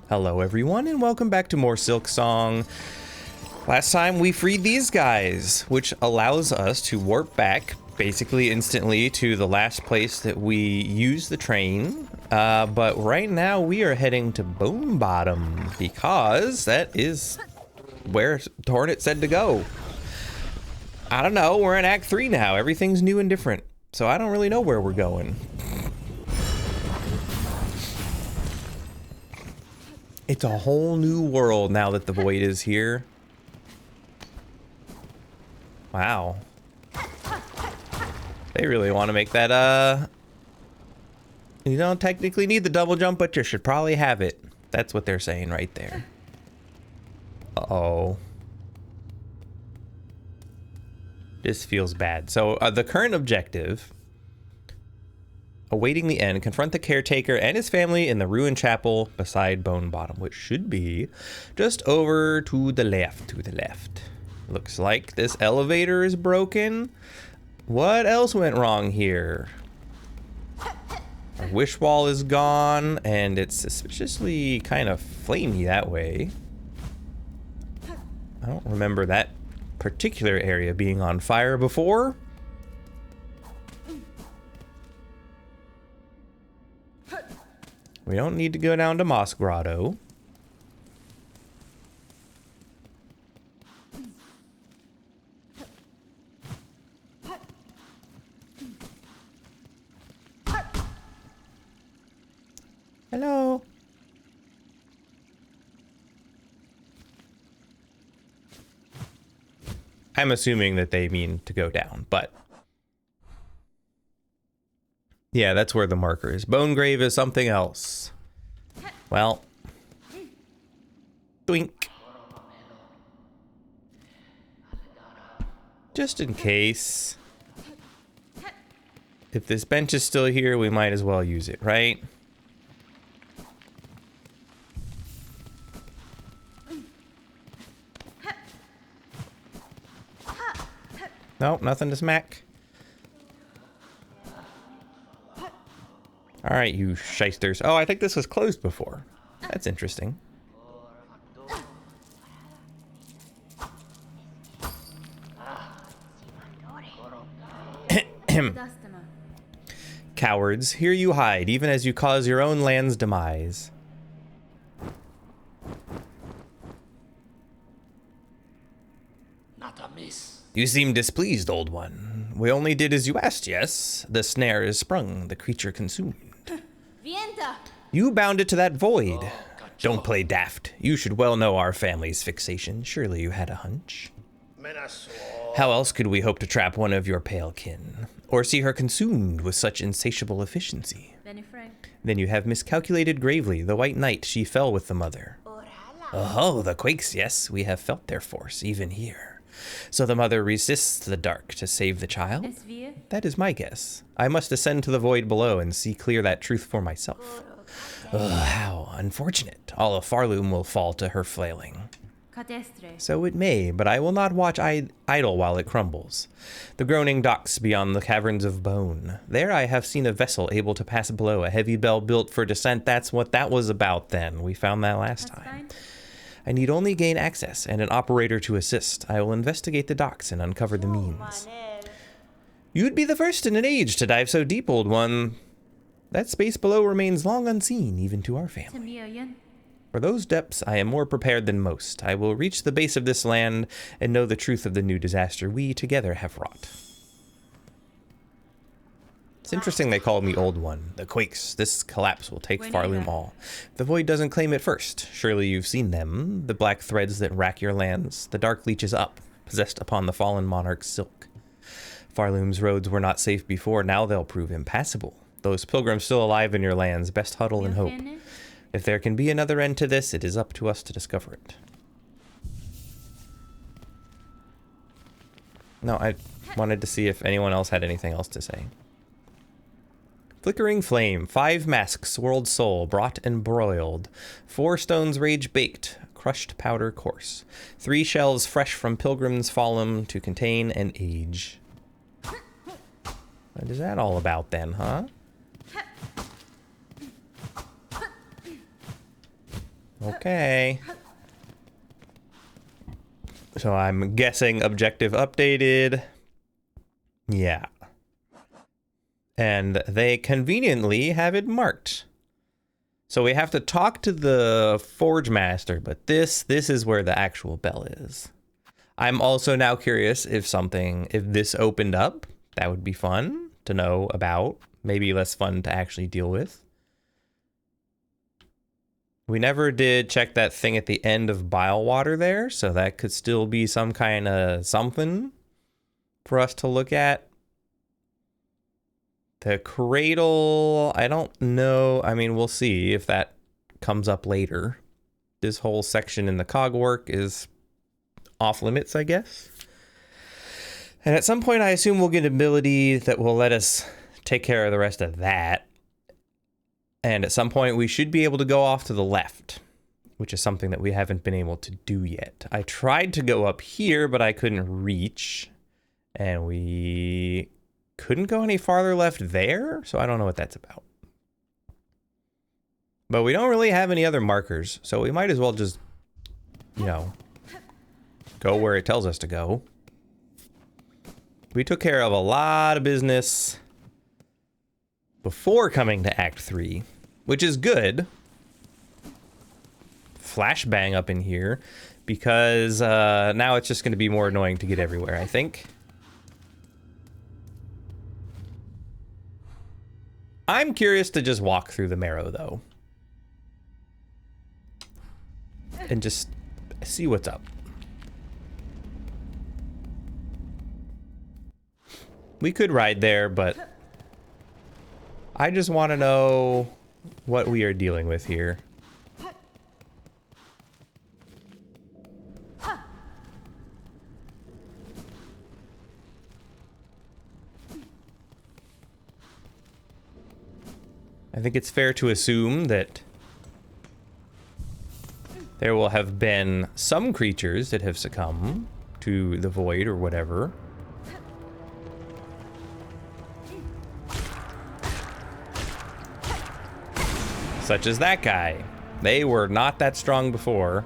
Hello everyone and welcome back to more Silksong. Last time we freed these guys, which allows us to warp back basically instantly to the last place that we used the train. But right now we are heading to Bone Bottom because that is where Hornet said to go. I don't know, we're in Act 3 now. Everything's new and different. So I don't really know where we're going. It's a whole new world now that the Void is here. Wow. They really want to make that, you don't technically need the double jump, but you should probably have it. That's what they're saying right there. Uh-oh. This feels bad. So, the current objective... Awaiting the end, confront the caretaker and his family in the ruined chapel beside Bone Bottom, which should be just over to the left, Looks like this elevator is broken. What else went wrong here? Our wish wall is gone, and it's suspiciously kind of flamey that way. I don't remember that particular area being on fire before. We don't need to go down to Moss Grotto. Hello. I'm assuming that they mean to go down, but... Yeah, that's where the marker is. Bone Grave is something else. Well. Doink. Just in case. If this bench is still here, we might as well use it, right? Nope, nothing to smack. All right, you shysters. Oh, I think this was closed before. That's interesting. Cowards, here you hide, even as you cause your own land's demise. Not a miss. You seem displeased, old one. We only did as you asked, yes? The snare is sprung, the creature consumed. You bound it to that void. Don't play daft. You should well know our family's fixation. Surely you had a hunch. How else could we hope to trap one of your pale kin? Or see her consumed with such insatiable efficiency? Then you have miscalculated gravely. The White Knight, she fell with the mother. Oh, the quakes, yes. We have felt their force, even here. So the mother resists the dark to save the child? That is my guess. I must ascend to the void below and see clear that truth for myself. Ugh, how unfortunate. All of Farloom will fall to her flailing. So it may, but I will not watch idle while it crumbles. The groaning docks beyond the caverns of bone. There I have seen a vessel able to pass below, a heavy bell built for descent. That's what that was about then. We found that last time. I need only gain access and an operator to assist. I will investigate the docks and uncover the means. You'd be the first in an age to dive so deep, old one. That space below remains long unseen, even to our family. For those depths, I am more prepared than most. I will reach the base of this land and know the truth of the new disaster we together have wrought. It's interesting they call me Old One. The quakes. This collapse will take Farloom all. The void doesn't claim it first. Surely you've seen them. The black threads that rack your lands. The dark leeches up, possessed upon the fallen monarch's silk. Farloom's roads were not safe before. Now they'll prove impassable. Those pilgrims still alive in your lands. Best huddle and hope. If there can be another end to this, it is up to us to discover it. No, I wanted to see if anyone else had anything else to say. Flickering flame, 5 masks, swirled soul, brought and broiled, 4 stones rage baked, crushed powder coarse, 3 shells fresh from pilgrims fallen to contain and age. What is that all about then, huh? Okay. So I'm guessing objective updated. Yeah. And they conveniently have it marked. So we have to talk to the Forge Master, but this is where the actual bell is. I'm also now curious if this opened up, that would be fun to know about. Maybe less fun to actually deal with. We never did check that thing at the end of Bile Water there, so that could still be some kind of something for us to look at. The cradle, I don't know. I mean, we'll see if that comes up later. This whole section in the cogwork is off limits, I guess. And at some point, I assume we'll get an ability that will let us take care of the rest of that. And at some point, we should be able to go off to the left, which is something that we haven't been able to do yet. I tried to go up here, but I couldn't reach. And we couldn't go any farther left there, so I don't know what that's about. But we don't really have any other markers, so we might as well just, you know, go where it tells us to go. We took care of a lot of business before coming to Act 3, which is good. Flashbang up in here, because now it's just going to be more annoying to get everywhere, I think. I'm curious to just walk through the marrow, though. And just see what's up. We could ride there, but I just want to know what we are dealing with here. I think it's fair to assume that there will have been some creatures that have succumbed to the void or whatever. Such as that guy. They were not that strong before.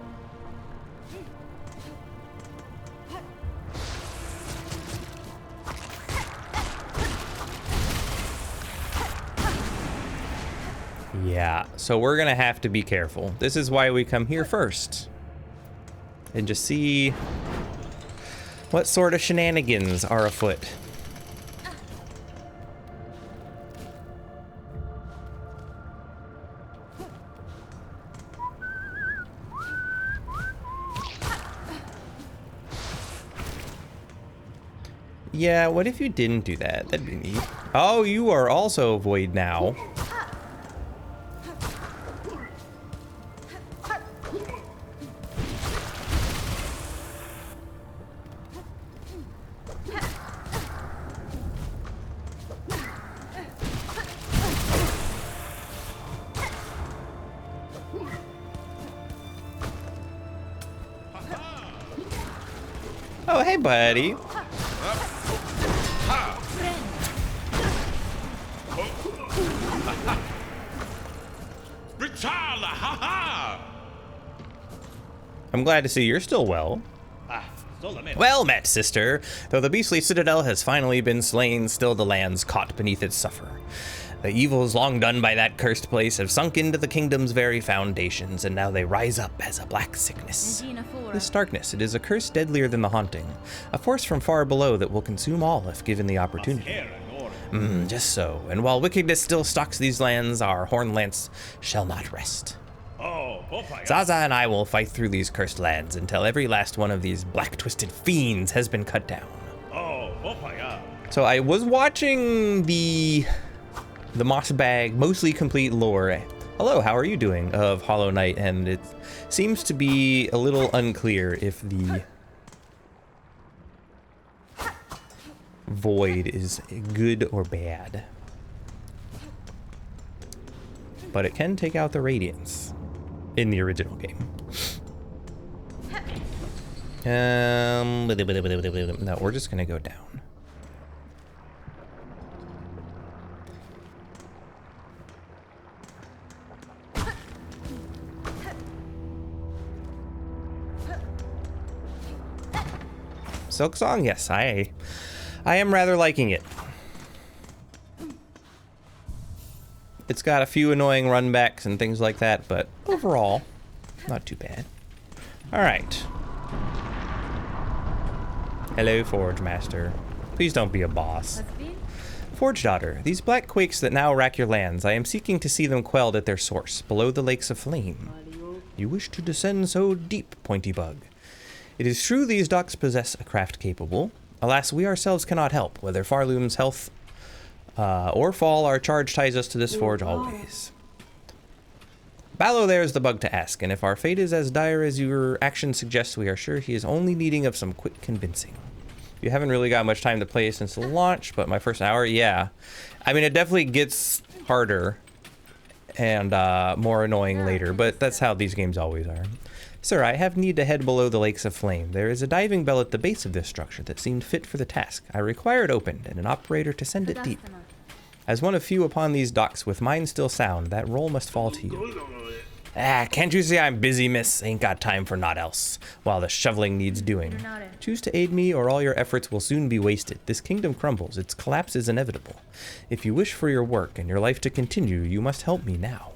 Yeah, so we're gonna have to be careful. This is why we come here first. And just see what sort of shenanigans are afoot. Yeah, what if you didn't do that? That'd be neat. Oh, you are also void now. Oh, hey, buddy. I'm glad to see you're still well. Well met, sister. Though the beastly citadel has finally been slain, still the lands caught beneath it suffer. The evils long done by that cursed place have sunk into the kingdom's very foundations, and now they rise up as a black sickness. This darkness, it is a curse deadlier than the haunting, a force from far below that will consume all if given the opportunity. Just so. And while wickedness still stalks these lands, our horn lance shall not rest. Zaza and I will fight through these cursed lands until every last one of these black twisted fiends has been cut down. So I was watching the Moss Bag mostly complete lore. Hello, how are you doing? Of Hollow Knight, and it seems to be a little unclear if the void is good or bad. But it can take out the radiance in the original game. No, we're just gonna go down. Silksong? Yes, I am rather liking it. It's got a few annoying runbacks and things like that, but overall, not too bad. All right. Hello, Forge Master. Please don't be a boss. Forge Daughter, these black quakes that now rack your lands, I am seeking to see them quelled at their source, below the lakes of flame. You wish to descend so deep, Pointy Bug. It is true these docks possess a craft capable. Alas, we ourselves cannot help, whether Farloom's health or fall, our charge ties us to this forge always. Ballo there is the bug to ask, and if our fate is as dire as your actions suggest, we are sure he is only needing of some quick convincing. You haven't really got much time to play since the launch, but my first hour, yeah. I mean, it definitely gets harder and more annoying later, but that's how these games always are. Sir, I have need to head below the lakes of flame. There is a diving bell at the base of this structure that seemed fit for the task. I require it opened and an operator to send it deep. As one of few upon these docks with mind still sound, that role must fall to you. Ah, can't you see I'm busy, miss? Ain't got time for naught else, while the shoveling needs doing. Choose to aid me, or all your efforts will soon be wasted. This kingdom crumbles, its collapse is inevitable. If you wish for your work and your life to continue, you must help me now.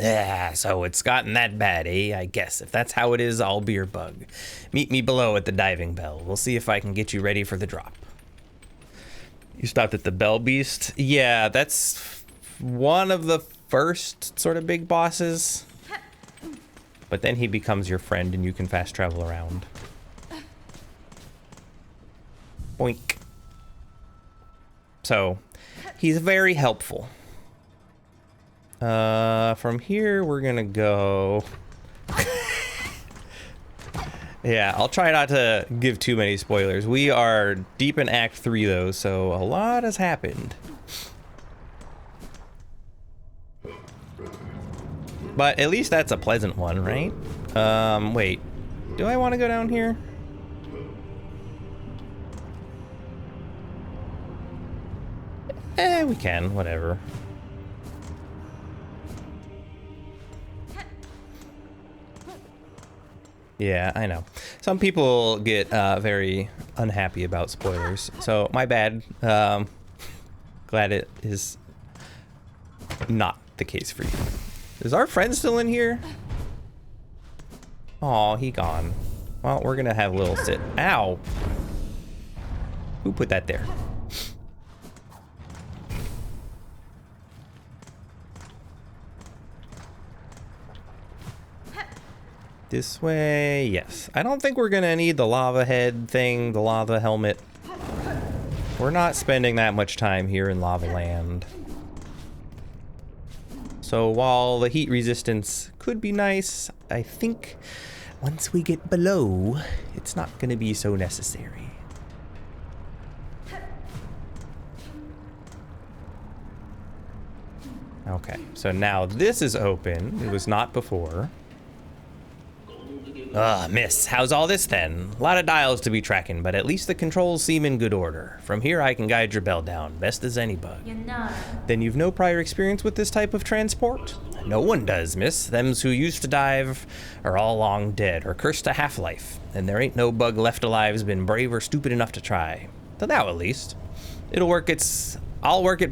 Ah, so it's gotten that bad, eh? I guess. If that's how it is, I'll be your bug. Meet me below at the diving bell. We'll see if I can get you ready for the drop. You stopped at the Bell Beast? Yeah, that's one of the first sort of big bosses. But then he becomes your friend and you can fast travel around. Boink. So, he's very helpful. From here, we're gonna go... Yeah, I'll try not to give too many spoilers. We are deep in Act 3, though, so a lot has happened. But at least that's a pleasant one, right? Wait. Do I want to go down here? We can, whatever. Yeah, I know. Some people get very unhappy about spoilers, so my bad. Glad it is not the case for you. Is our friend still in here? Aw, he gone. Well, we're gonna have a little sit. Ow! Who put that there? This way, yes. I don't think we're gonna need the lava head thing, the lava helmet. We're not spending that much time here in Lava Land. So while the heat resistance could be nice, I think once we get below, it's not gonna be so necessary. Okay, so now this is open. It was not before. Miss, how's all this then? A lot of dials to be tracking, but at least the controls seem in good order. From here I can guide your bell down, best as any bug. Then you've no prior experience with this type of transport? No one does, miss. Thems who used to dive are all long dead, or cursed to half-life. And there ain't no bug left alive's been brave or stupid enough to try. Till now, at least. I'll work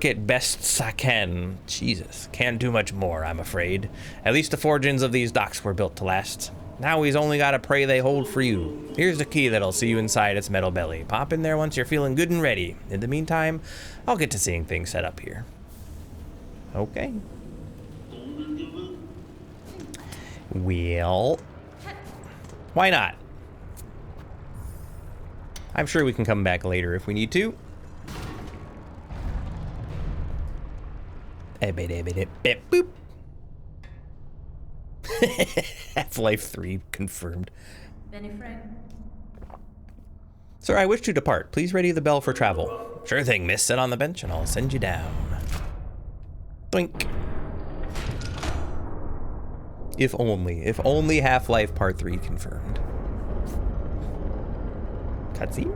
it best I can. Jesus, can't do much more, I'm afraid. At least the forgings of these docks were built to last. Now he's only gotta pray they hold for you. Here's the key that'll see you inside its metal belly. Pop in there once you're feeling good and ready. In the meantime, I'll get to seeing things set up here. Okay. Well, why not? I'm sure we can come back later if we need to. Boop. Half-Life 3 confirmed. Sir, I wish to depart. Please ready the bell for travel. Sure thing, miss. Sit on the bench and I'll send you down. Doink. If only Half-Life Part 3 confirmed. Cutscene?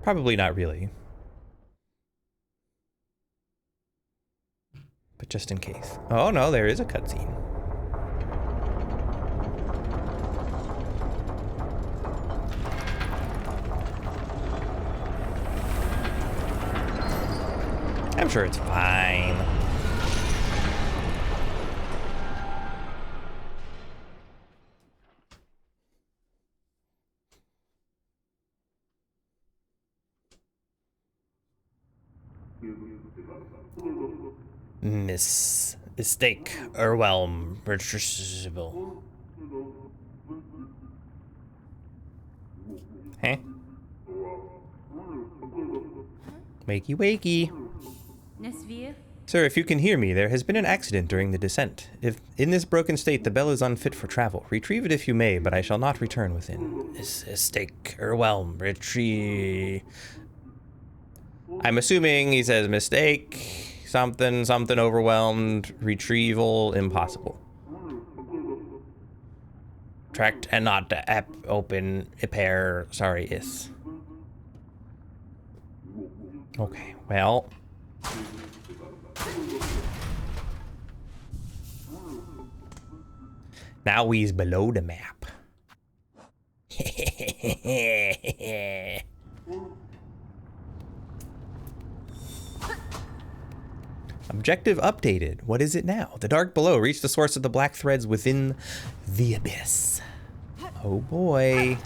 Probably not really. But just in case. Oh no, there is a cutscene. I'm sure it's fine. Mistake overwhelm retrievable. Huh? Wakey wakey. Sir, if you can hear me, there has been an accident during the descent. If in this broken state the bell is unfit for travel, retrieve it if you may, but I shall not return within. Mistake overwhelm retrieve. I'm assuming he says mistake. Something overwhelmed, retrieval impossible. Tracked and not app open pair. Sorry, is. Okay, well. Now he's below the map. Objective updated. What is it now? The dark below. Reach the source of the black threads within the abyss. Oh boy.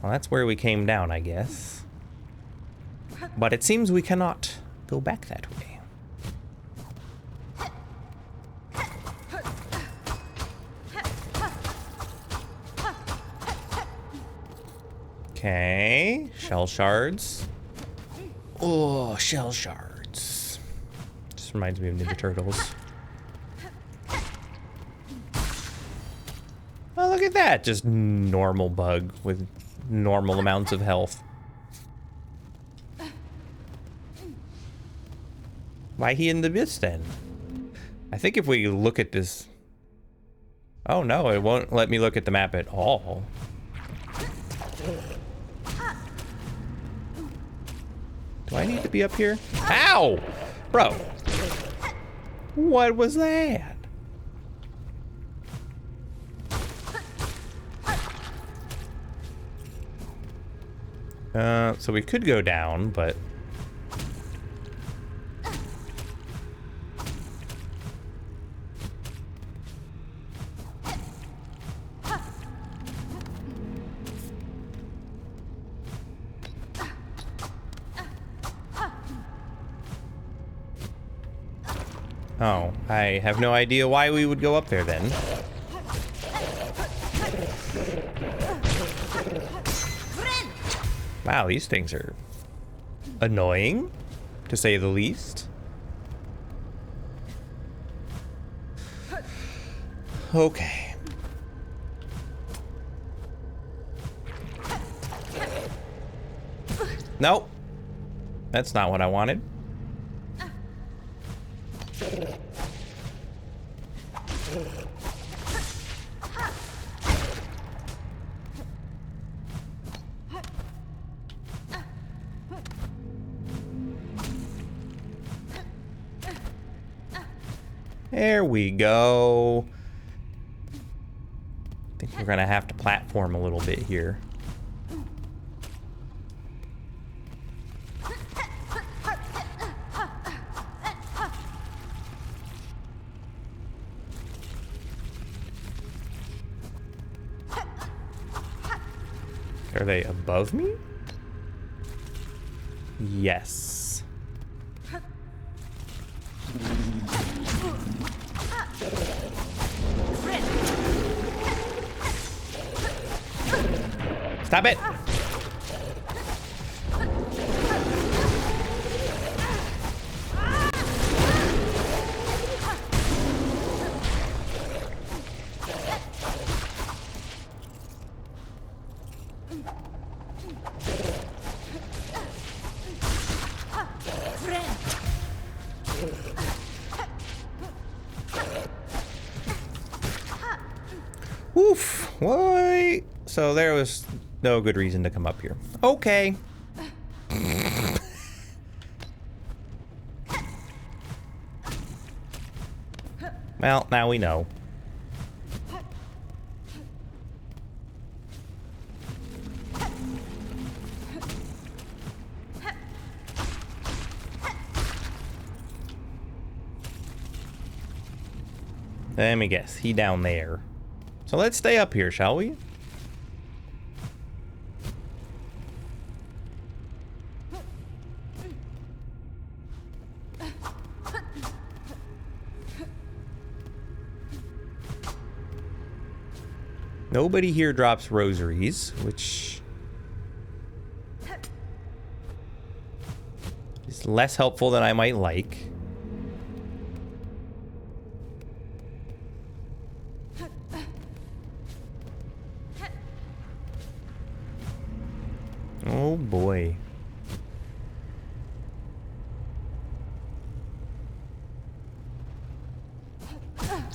Well, that's where we came down, I guess. But it seems we cannot go back that way. Okay, shell shards. Oh, shell shards. Just reminds me of Ninja Turtles. Oh, look at that. Just normal bug with normal amounts of health. Why he in the abyss then? I think if we look at this... Oh no, it won't let me look at the map at all. Do I need to be up here? Ow! Bro. What was that? So we could go down, but... Oh, I have no idea why we would go up there then. Wow, these things are annoying, to say the least. Okay. Nope. That's not what I wanted. There we go. I think we're gonna have to platform a little bit here. Are they above me? Yes. Stop it! Oof. Why? So there was no good reason to come up here. Okay. Well, now we know. Let me guess. He down there. So let's stay up here, shall we? Nobody here drops rosaries, which is less helpful than I might like. Oh boy.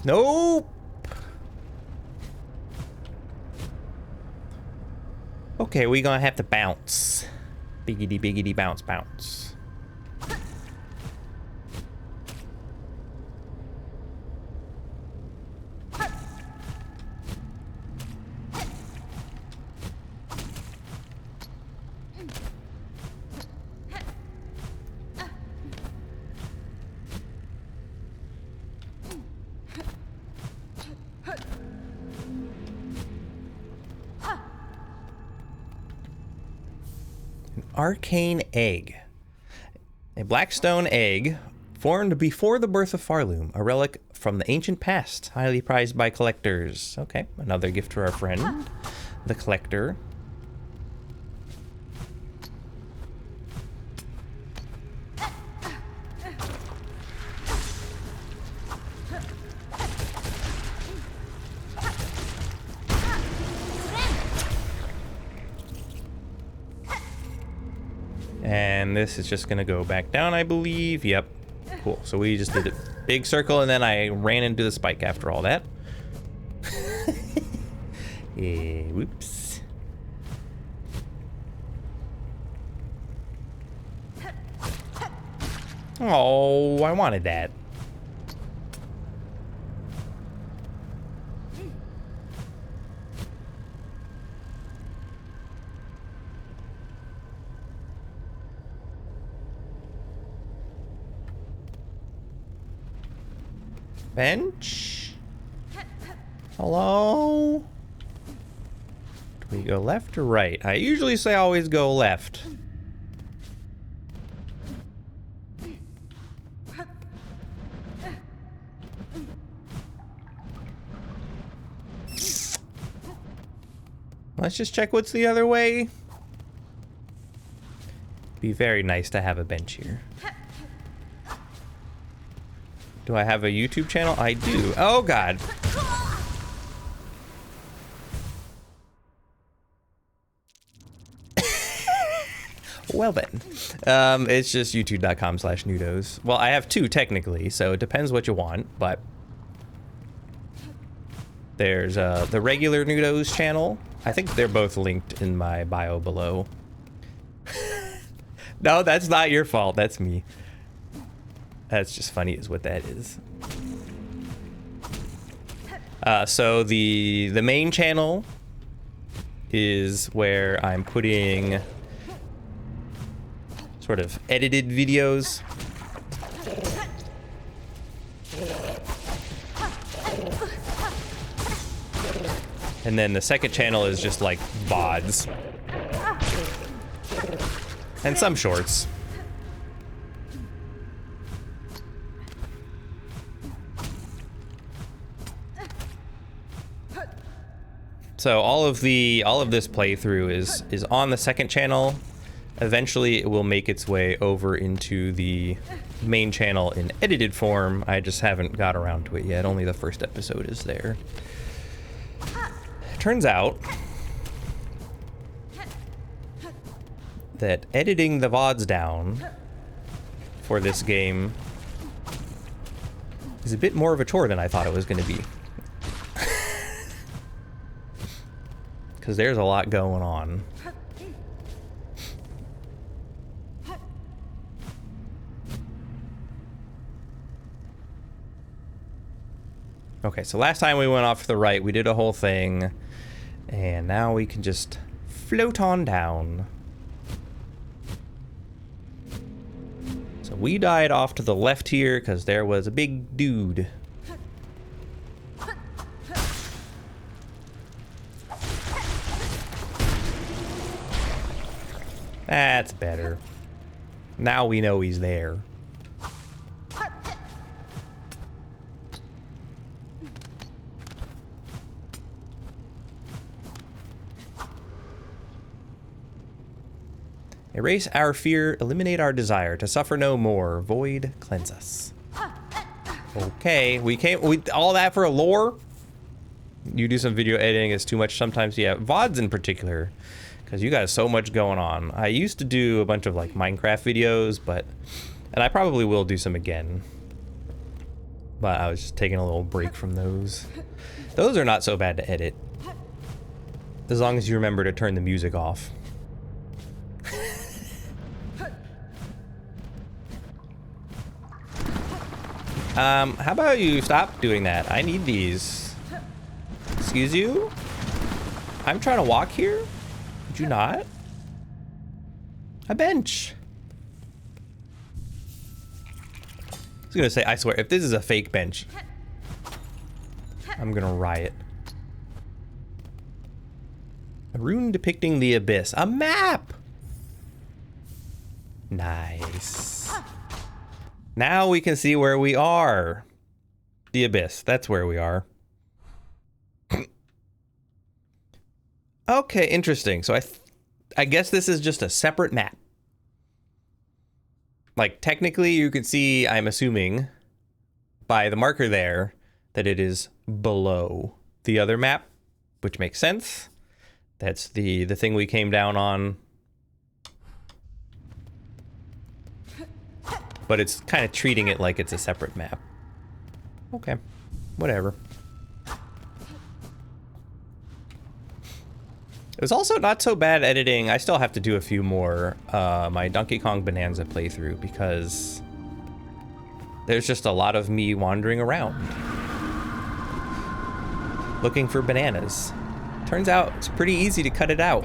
Nope. Okay, we gonna have to bounce. Biggity biggity bounce bounce. Arcane egg. A black stone egg formed before the birth of Farloom, a relic from the ancient past, highly prized by collectors. Okay, another gift to our friend, the collector. And this is just gonna go back down, I believe. Yep. Cool. So we just did a big circle, and then I ran into the spike after all that. Yeah, whoops. Oh, I wanted that. Bench? Hello? Do we go left or right? I usually say always go left. Let's just check what's the other way. Be very nice to have a bench here. Do I have a YouTube channel? I do. Oh, God. Well then. It's just youtube.com/nudos. Well, I have two technically, so it depends what you want, but there's the regular Nudos channel. I think they're both linked in my bio below. No, that's not your fault. That's me. That's just funny is what that is. So the main channel is where I'm putting sort of edited videos. And then the second channel is just like VODs. And some shorts. So all of this playthrough is on the second channel. Eventually it will make its way over into the main channel in edited form. I just haven't got around to it yet. Only the first episode is there. Turns out that editing the VODs down for this game is a bit more of a chore than I thought it was going to be. Because there's a lot going on. Okay, so last time we went off to the right, we did a whole thing, and now we can just float on down. So we died off to the left here because there was a big dude. That's better. Now we know he's there. Erase our fear, eliminate our desire, to suffer no more. Void, cleanse us. Okay, all that for a lore? You do some video editing, it's too much sometimes. Yeah, VODs in particular, because you got so much going on. I used to do a bunch of like Minecraft videos, and I probably will do some again. But I was just taking a little break from those. Those are not so bad to edit. As long as you remember to turn the music off. How about you stop doing that? I need these. Excuse you? I'm trying to walk here? Would you not? A bench. I was gonna say, I swear, if this is a fake bench, I'm gonna riot. A rune depicting the abyss. A map! Nice. Now we can see where we are. The abyss, that's where we are. Okay, interesting. So I guess this is just a separate map. Like, technically you can see, I'm assuming, by the marker there, that it is below the other map, which makes sense. That's the thing we came down on. But it's kind of treating it like it's a separate map. Okay, whatever. It was also not so bad editing. I still have to do a few more my Donkey Kong Bonanza playthrough because there's just a lot of me wandering around looking for bananas. Turns out it's pretty easy to cut it out.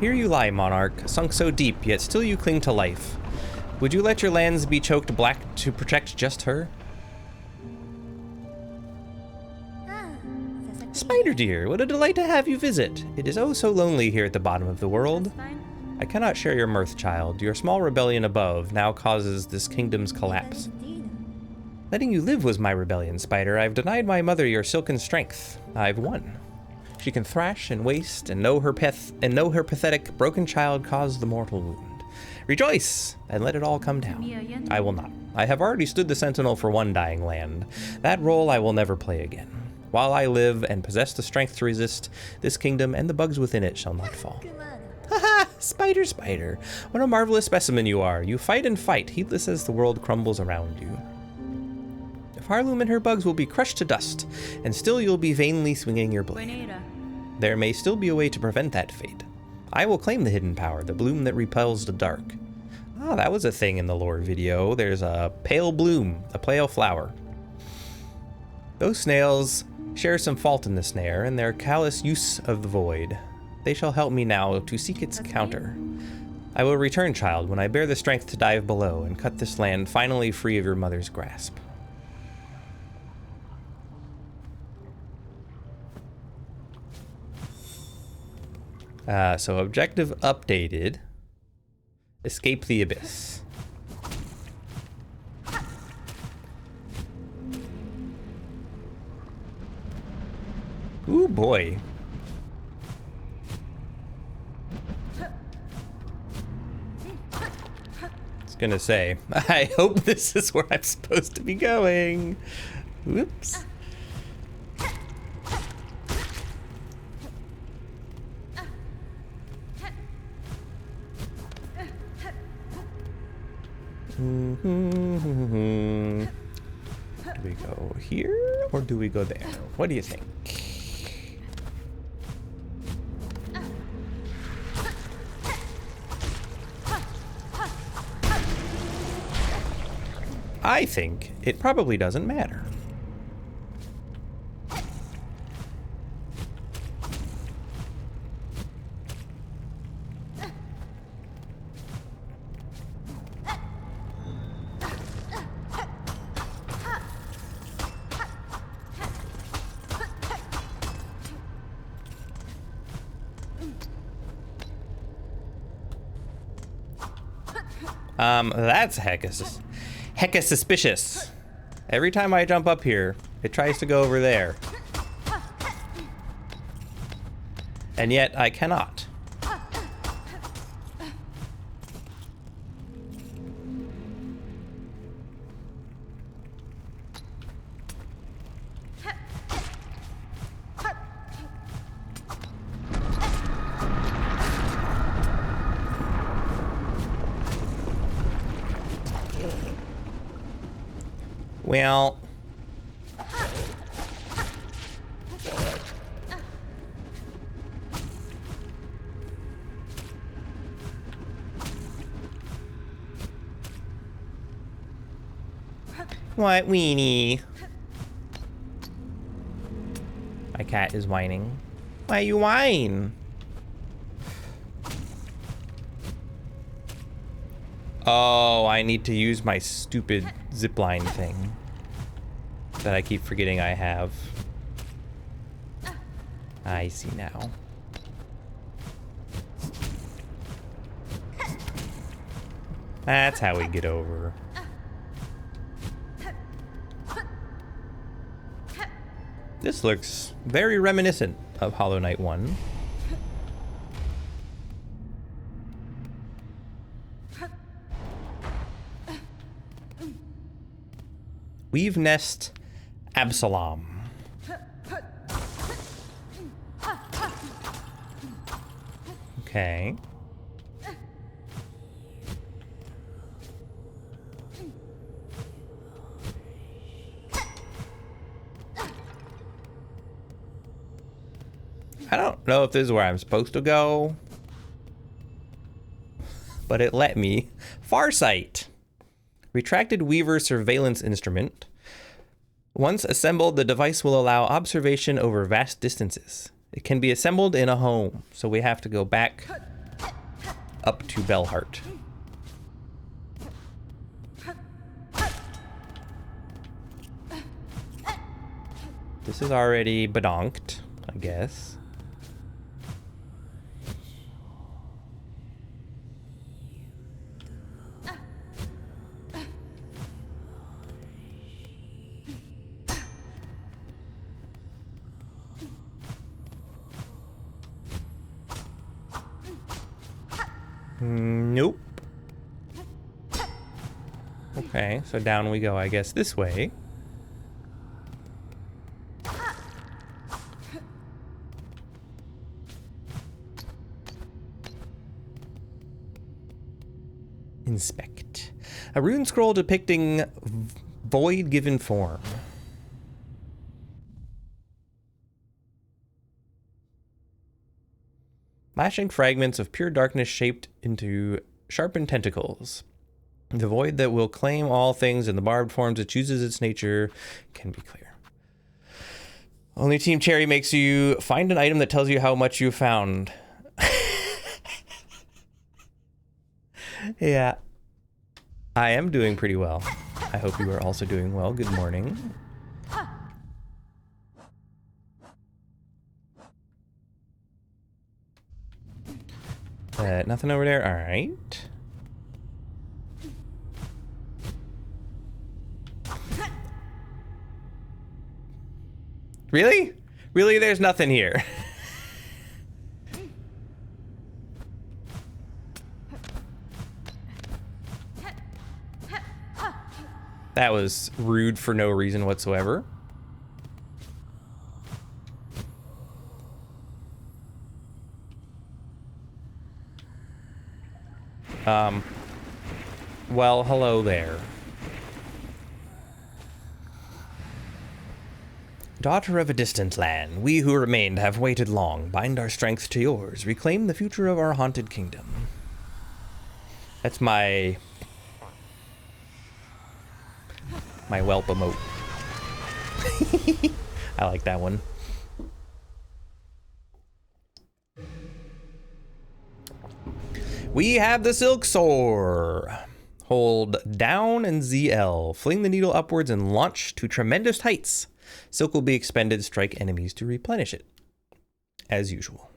Here you lie, monarch, sunk so deep, yet still you cling to life. Would you let your lands be choked black to protect just her? Spider dear, what a delight to have you visit. It is oh so lonely here at the bottom of the world. I cannot share your mirth, child. Your small rebellion above now causes this kingdom's collapse. Letting you live was my rebellion, Spider. I've denied my mother your silken strength. I've won. She can thrash and waste and know her pathetic broken child caused the mortal wound. Rejoice, and let it all come down. I will not. I have already stood the sentinel for one dying land. That role I will never play again. While I live and possess the strength to resist, this kingdom and the bugs within it shall not fall. Haha, Spider, Spider. What a marvelous specimen you are. You fight and fight, heedless as the world crumbles around you. Harloom and her bugs will be crushed to dust, and still you'll be vainly swinging your blade. There may still be a way to prevent that fate. I will claim the hidden power, the bloom that repels the dark. Ah, that was a thing in the lore video. There's a pale bloom, a pale flower. Those snails share some fault in the snare, and their callous use of the void. They shall help me now to seek its counter. I will return, child, when I bear the strength to dive below and cut this land finally free of your mother's grasp. So objective updated. Escape the abyss. Ooh boy. I was gonna say, I hope this is where I'm supposed to be going. Whoops. Do we go here or do we go there? What do you think? I think it probably doesn't matter. That's hecka suspicious. Every time I jump up here, it tries to go over there. And yet I cannot. Well, what, weenie? My cat is whining. Why you whine? Oh, I need to use my stupid zipline thing that I keep forgetting I have. I see now. That's how we get over. This looks very reminiscent of Hollow Knight 1. Weave Nest Absalom. Okay. I don't know if this is where I'm supposed to go, but it let me. Farsight. Retracted Weaver surveillance instrument. Once assembled, the device will allow observation over vast distances. It can be assembled in a home, so we have to go back up to Belhart. This is already badonked, I guess. Nope. Okay, so down we go, I guess, this way. Inspect. A rune scroll depicting void given form. Lashing fragments of pure darkness shaped into sharpened tentacles. The void that will claim all things in the barbed forms it chooses its nature can be clear. Only Team Cherry makes you find an item that tells you how much you found. Yeah. I am doing pretty well. I hope you are also doing well. Good morning. Nothing over there. All right. Really? Really? There's nothing here. That was rude for no reason whatsoever. Well, hello there. Daughter of a distant land, we who remained have waited long. Bind our strength to yours. Reclaim the future of our haunted kingdom. That's my whelp emote. I like that one. We have the Silksong. Hold down and ZL. Fling the needle upwards and launch to tremendous heights. Silk will be expended. Strike enemies to replenish it. As usual.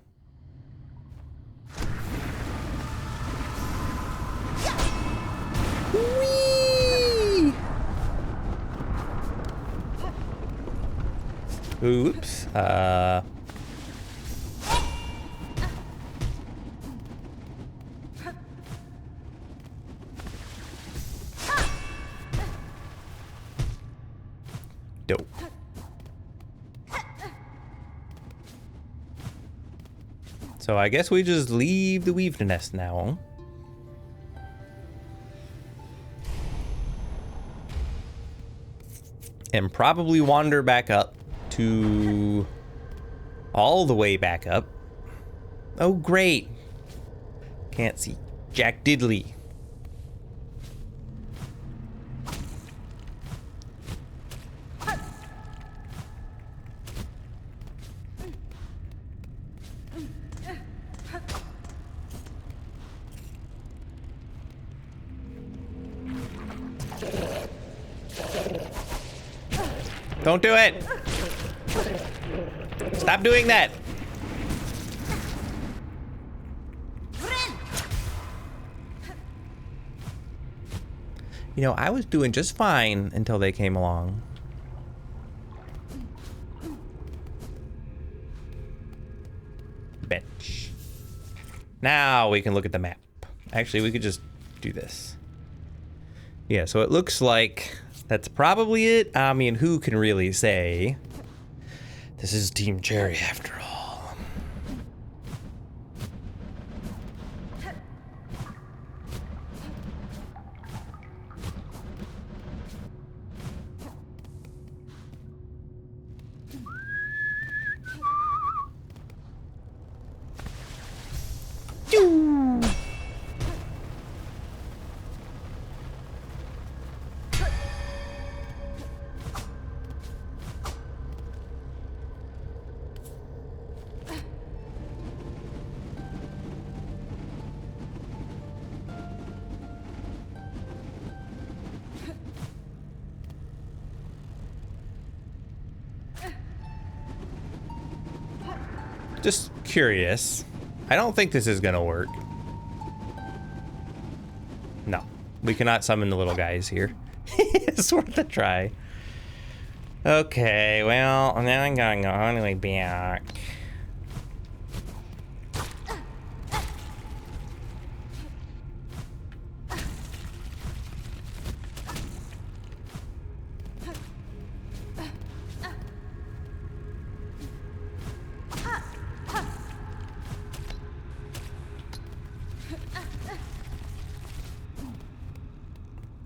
Oops. Dope. So I guess we just leave the weave nest now. And probably wander back up to all the way back up. Oh, great. Can't see Jack Diddley. Don't do it! Stop doing that! You know, I was doing just fine until they came along. Bench. Now we can look at the map. Actually, we could just do this. Yeah, so it looks like that's probably it. I mean, who can really say? This is Team Cherry after all. Just curious. I don't think this is gonna work. No, we cannot summon the little guys here. It's worth a try. Okay, well, now I'm gonna go all the way back.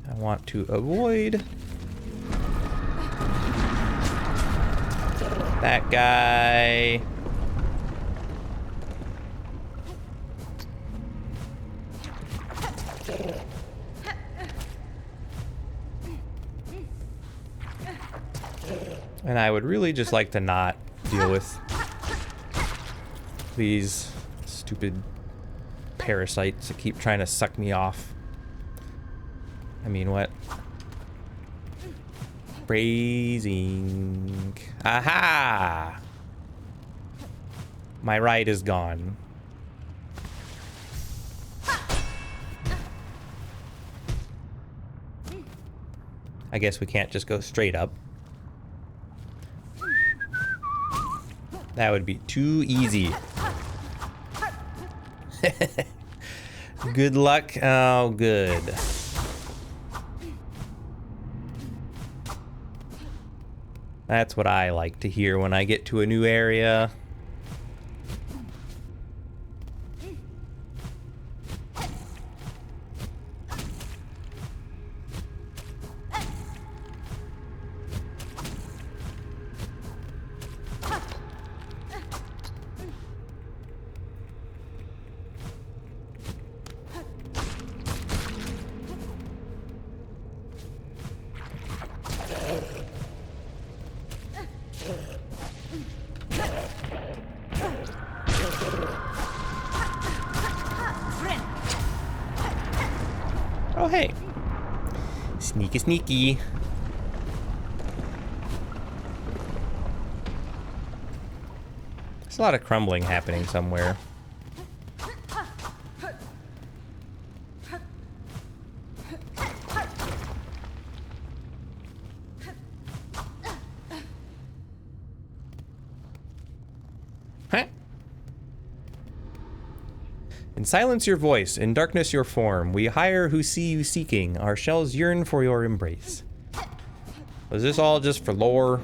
I want to avoid that guy. And I would really just like to not deal with these stupid parasites that keep trying to suck me off. I mean, what? Phrasing. Aha! My right is gone. I guess we can't just go straight up. That would be too easy. Good luck. Oh, good. That's what I like to hear when I get to a new area. Oh, hey. Sneaky, sneaky. There's a lot of crumbling happening somewhere. In silence your voice, in darkness your form. We hire who see you seeking. Our shells yearn for your embrace. Was this all just for lore?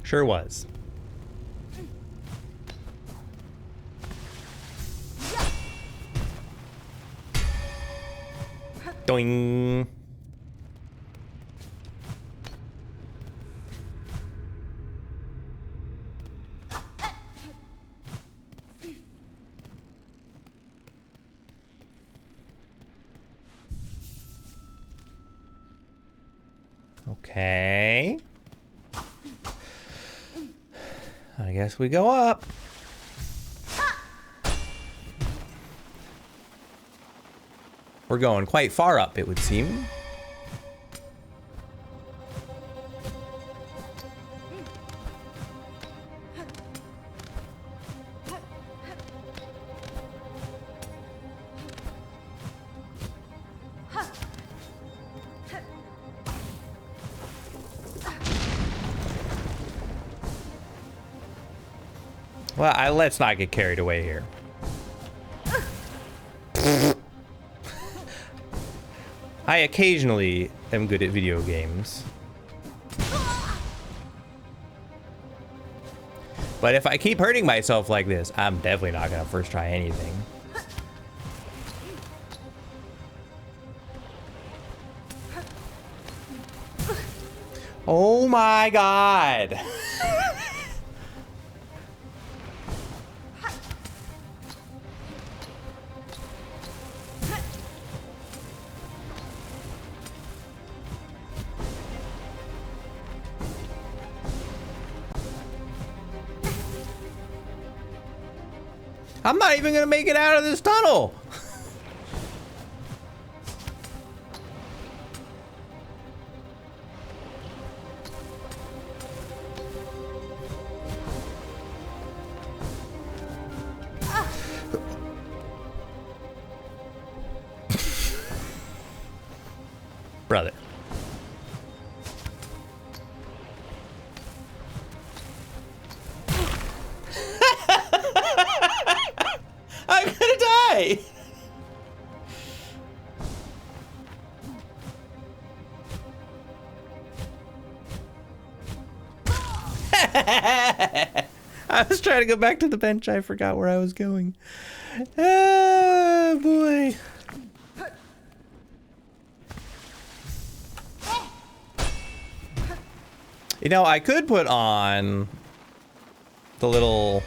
Sure was. Doing. Okay. I guess we go up. We're going quite far up, it would seem. Well, let's not get carried away here. I occasionally am good at video games. But if I keep hurting myself like this, I'm definitely not gonna first try anything. Oh my God. I'm not even gonna make it out of this tunnel. Brother. I'm gonna die! I was trying to go back to the bench. I forgot where I was going. Oh, boy. You know, I could put on the little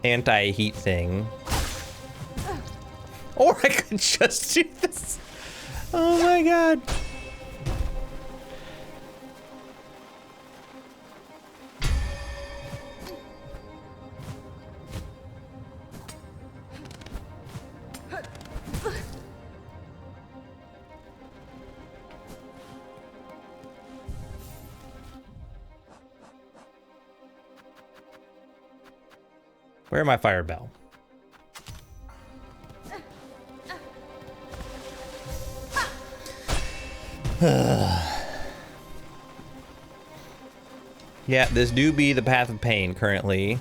anti-heat thing. Or I could just do this. Oh my God. Where my fire bell? Yeah, this do be the path of pain currently.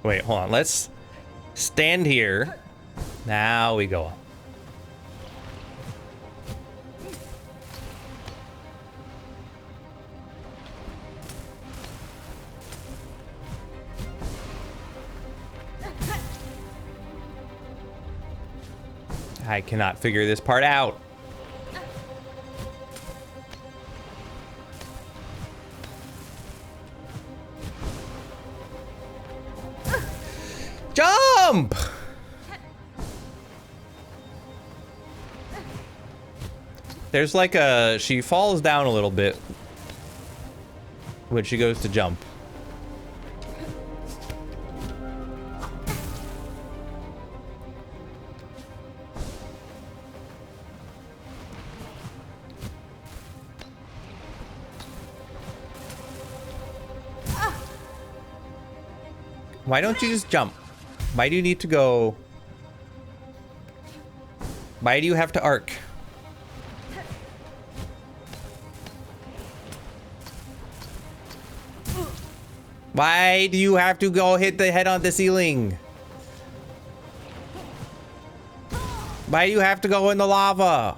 Wait, hold on. Let's stand here. Now we go up. I cannot figure this part out. Jump! There's like a... She falls down a little bit when she goes to jump. Why don't you just jump? Why do you need to go? Why do you have to arc? Why do you have to go hit the head on the ceiling? Why do you have to go in the lava?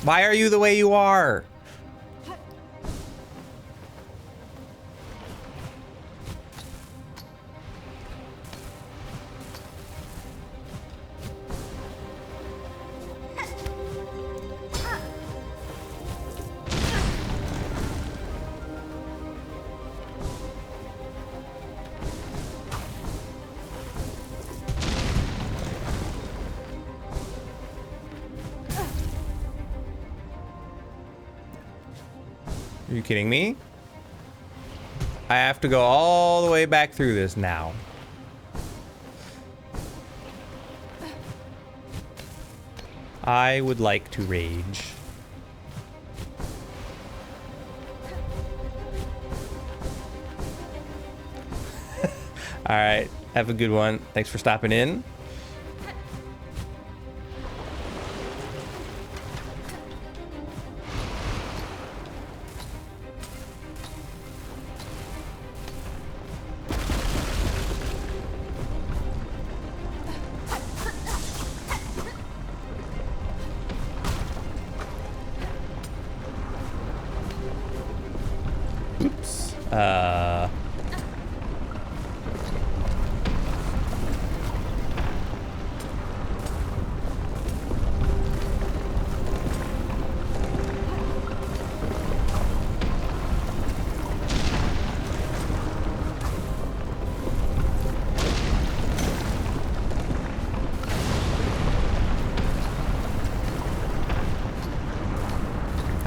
Why are you the way you are? Are you kidding me? I have to go all the way back through this now. I would like to rage. All right, have a good one. Thanks for stopping in.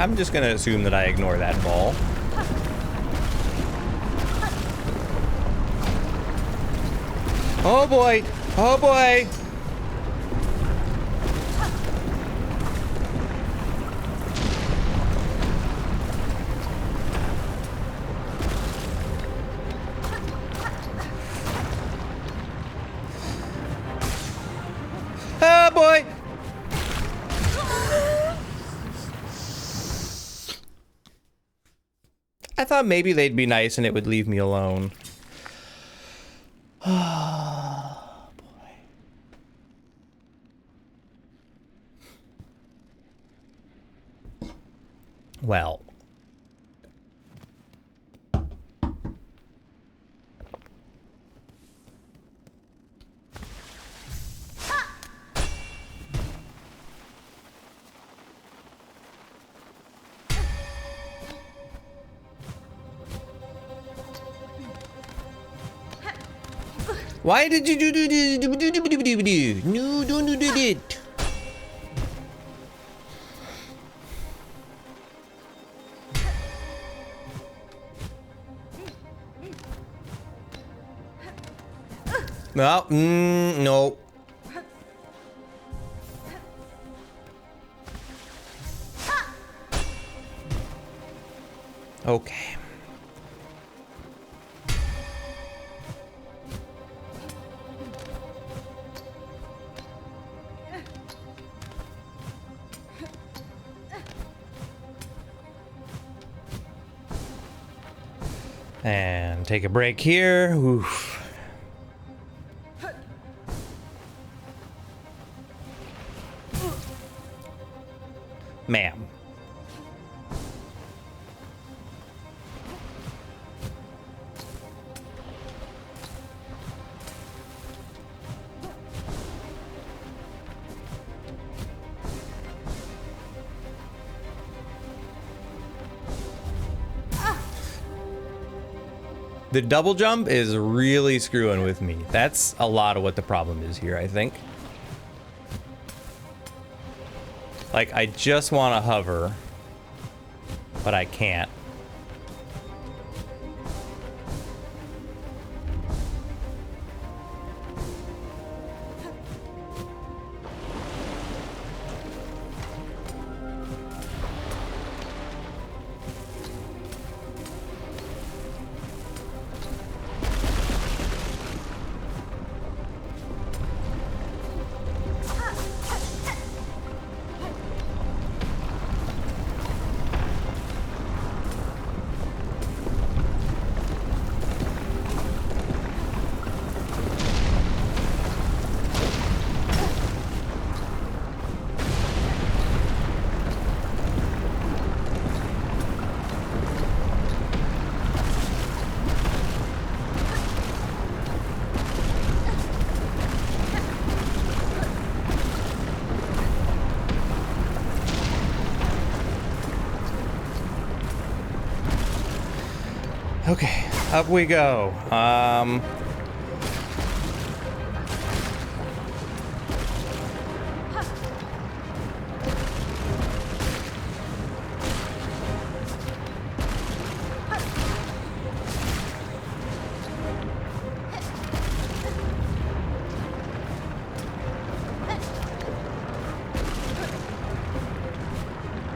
I'm just gonna assume that I ignore that ball. Oh boy! Oh boy! Oh boy! I thought maybe they'd be nice and it would leave me alone. Oh, boy. Well. Why did you do this? No, don't do that. No, no. Okay. And take a break here. Oof. Ma'am. The double jump is really screwing with me. That's a lot of what the problem is here, I think. Like, I just want to hover, but I can't. Okay, up we go.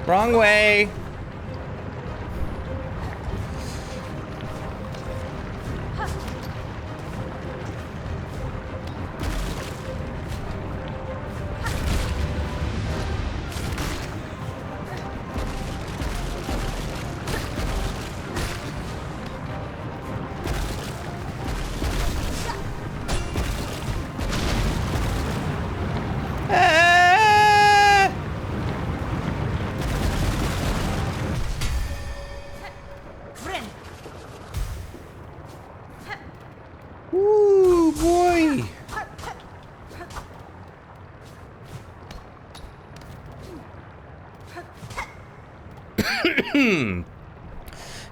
Wrong way. Ooh, boy.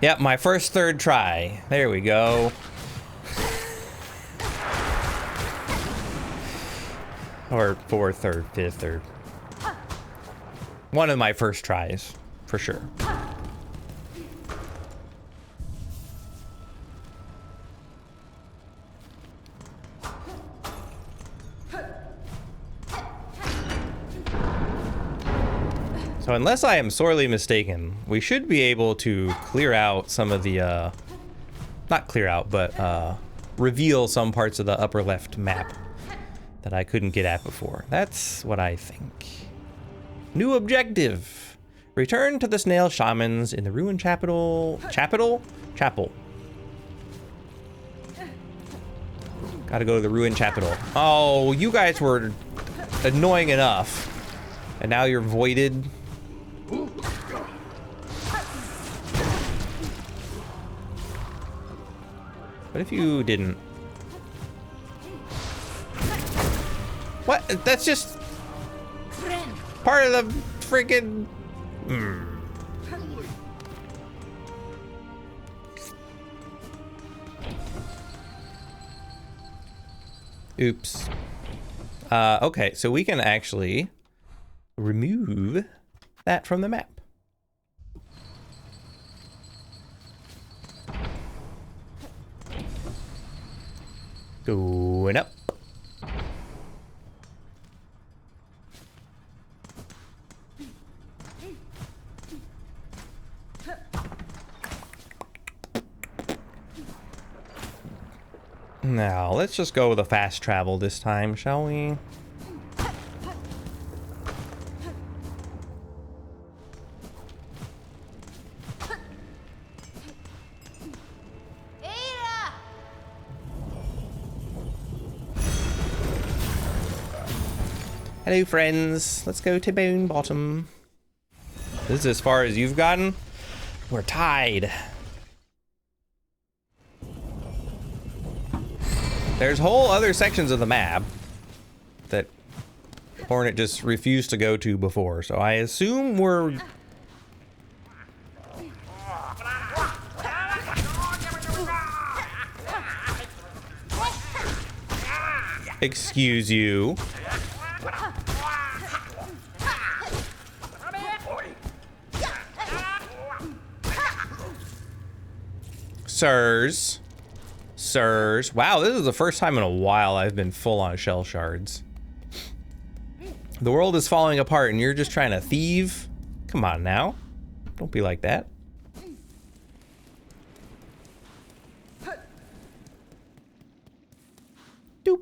Yep, my first third try. There we go. Or fourth or fifth or... one of my first tries, for sure. So unless I am sorely mistaken, we should be able to clear out some of the, not clear out, but reveal some parts of the upper left map that I couldn't get at before. That's what I think. New objective. Return to the snail shamans in the ruined chapel. Chapel? Gotta go to the ruined chapel. Oh, you guys were annoying enough. And now you're voided. What if you didn't? What? That's just part of the freaking... Oops. Okay, so we can actually remove that from the map. Going up. Now, let's just go with a fast travel this time, shall we? Hello, friends. Let's go to Bone Bottom. This is as far as you've gotten? We're tied. There's whole other sections of the map that Hornet just refused to go to before, so I assume we're... Excuse you. Sirs. Wow, this is the first time in a while I've been full on shell shards. The world is falling apart and you're just trying to thieve? Come on now. Don't be like that. Doop.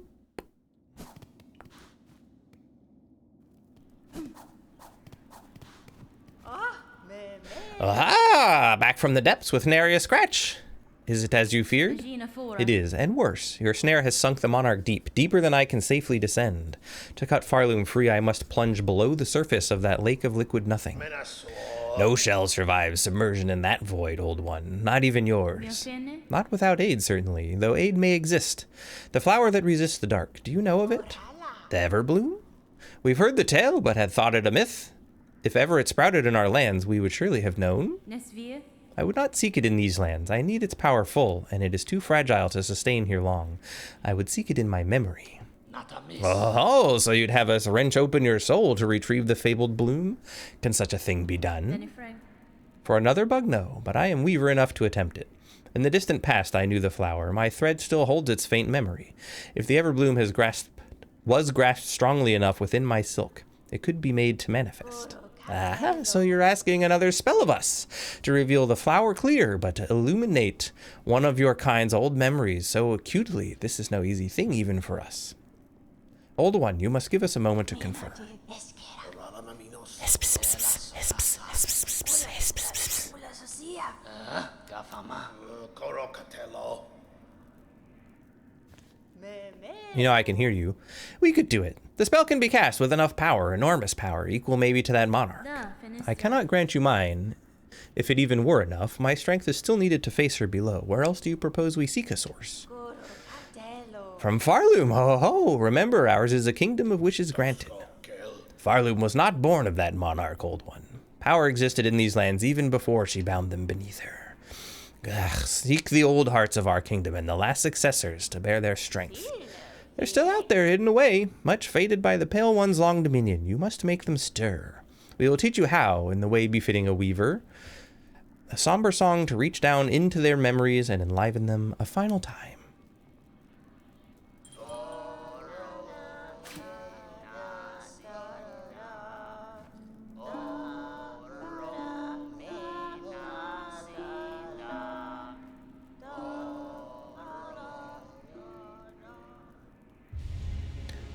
Ah, back from the depths with nary a scratch. Is it as you feared? It is, and worse. Your snare has sunk the monarch deep, deeper than I can safely descend. To cut Farloom free, I must plunge below the surface of that lake of liquid nothing. No shell survives submersion in that void, old one. Not even yours. Not without aid, certainly, though aid may exist. The flower that resists the dark. Do you know of it? The Everbloom? We've heard the tale, but had thought it a myth. If ever it sprouted in our lands, we would surely have known. I would not seek it in these lands. I need its power full, and it is too fragile to sustain here long. I would seek it in my memory. Oh, so you'd have us wrench open your soul to retrieve the fabled bloom? Can such a thing be done? For another bug, no, but I am weaver enough to attempt it. In the distant past, I knew the flower. My thread still holds its faint memory. If the Everbloom was grasped strongly enough within my silk, it could be made to manifest. Ah, so you're asking another spell of us to reveal the flower clear, but to illuminate one of your kind's old memories so acutely. This is no easy thing even for us. Old one, you must give us a moment to confer. You know, I can hear you. We could do it. The spell can be cast with enough power, enormous power, equal maybe to that monarch. I cannot grant you mine. If it even were enough, my strength is still needed to face her below. Where else do you propose we seek a source? From Farloom, ho ho! Remember, ours is a kingdom of wishes granted. Farloom was not born of that monarch, old one. Power existed in these lands even before she bound them beneath her. Ugh, seek the old hearts of our kingdom and the last successors to bear their strength. They're still out there, hidden away, much faded by the Pale One's long dominion. You must make them stir. We will teach you how, in the way befitting a weaver. A somber song to reach down into their memories and enliven them a final time.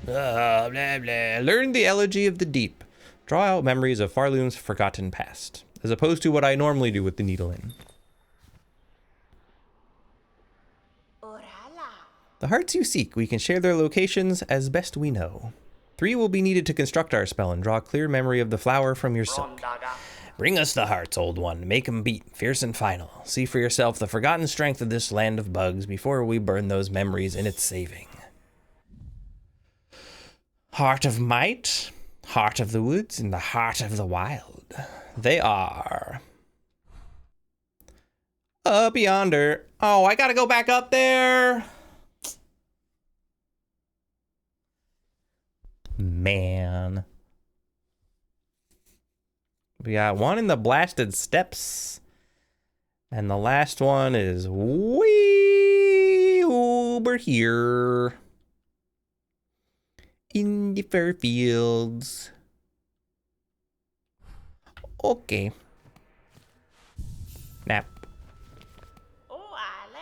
Blah, blah. Learn the elegy of the deep. Draw out memories of Farloom's forgotten past, as opposed to what I normally do with the needle in. The hearts you seek, we can share their locations as best we know. 3 will be needed to construct our spell and draw clear memory of the flower from your silk. Bring us the hearts, old one. Make 'em beat, fierce and final. See for yourself the forgotten strength of this land of bugs before we burn those memories in its saving. Heart of might, heart of the woods, and the heart of the wild. They are up yonder. Oh, I gotta go back up there. Man. We got one in the blasted steppes. And the last one is way over here. In the fur fields. Okay. Nap.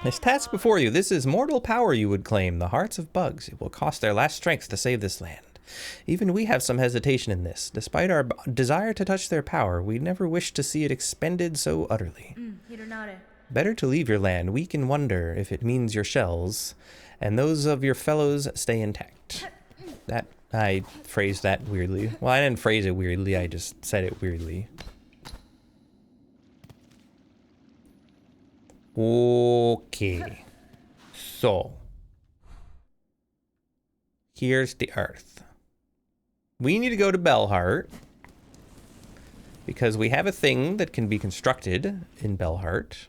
This task before you, this is mortal power you would claim, the hearts of bugs. It will cost their last strength to save this land. Even we have some hesitation in this. Despite our desire to touch their power, we never wish to see it expended so utterly. Better to leave your land, weak in wonder, if it means your shells, and those of your fellows stay intact. That, I phrased that weirdly. Well, I didn't phrase it weirdly, I just said it weirdly. Okay. So. Here's the earth. We need to go to Bellheart. Because we have a thing that can be constructed in Bellheart.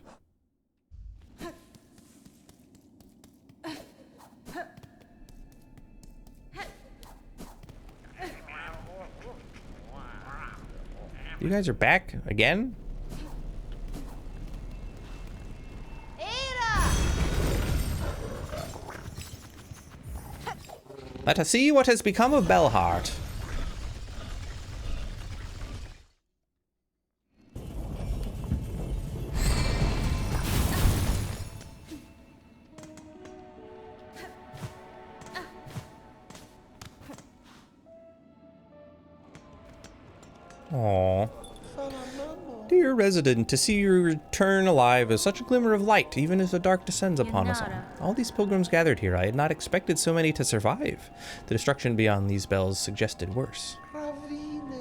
You guys are back again? Let us see what has become of Bellheart. Aww. Dear resident, to see you return alive is such a glimmer of light, even as the dark descends upon us all. All these pilgrims gathered here, I had not expected so many to survive. The destruction beyond these bells suggested worse.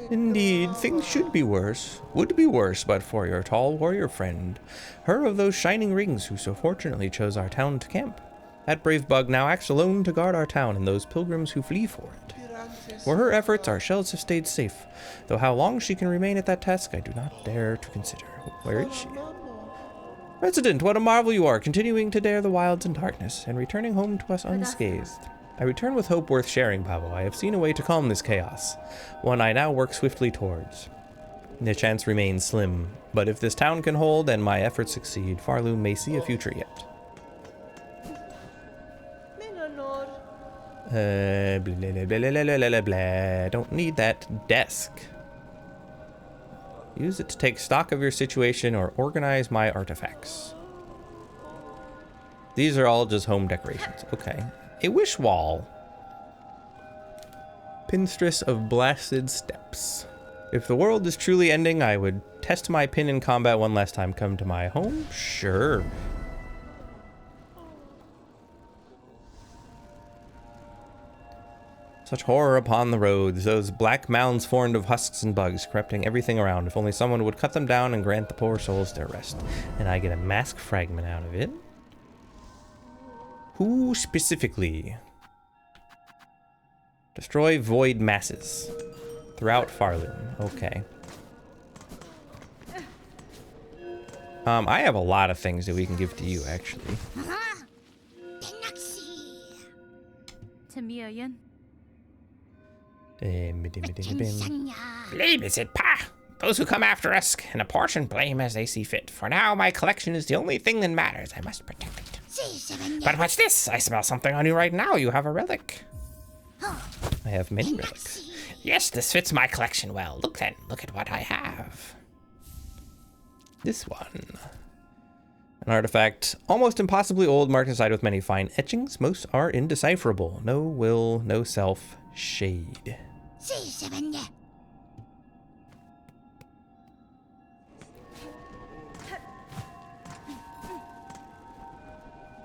Indeed, things should be worse, would be worse, but for your tall warrior friend, her of those shining rings who so fortunately chose our town to camp. That brave bug now acts alone to guard our town and those pilgrims who flee for it. For her efforts, our shells have stayed safe, though how long she can remain at that task I do not dare to consider. Where is she? Resident, what a marvel you are, continuing to dare the wilds and darkness, and returning home to us unscathed. I return with hope worth sharing, Pavo. I have seen a way to calm this chaos, one I now work swiftly towards. The chance remains slim, but if this town can hold and my efforts succeed, Farloom may see a future yet. Blah, blah, blah, blah, blah, blah, blah. Don't need that desk. Use it to take stock of your situation or organize my artifacts. These are all just home decorations. Okay. A wish wall. Pinstress of blasted steps. If the world is truly ending, I would test my pin in combat one last time. Come to my home? Sure. Such horror upon the roads, those black mounds formed of husks and bugs, corrupting everything around. If only someone would cut them down and grant the poor souls their rest. And I get a mask fragment out of it. Who specifically? Destroy void masses throughout Farloom. Okay. I have a lot of things that we can give to you, actually. Blame is it, pa? Those who come after us can apportion blame as they see fit. For now, my collection is the only thing that matters. I must protect it. But what's this? I smell something on you right now. You have a relic. I have many relics. Yes, this fits my collection well. Look then, look at what I have. This one. An artifact almost impossibly old, marked inside with many fine etchings. Most are indecipherable. No will, no self, shade.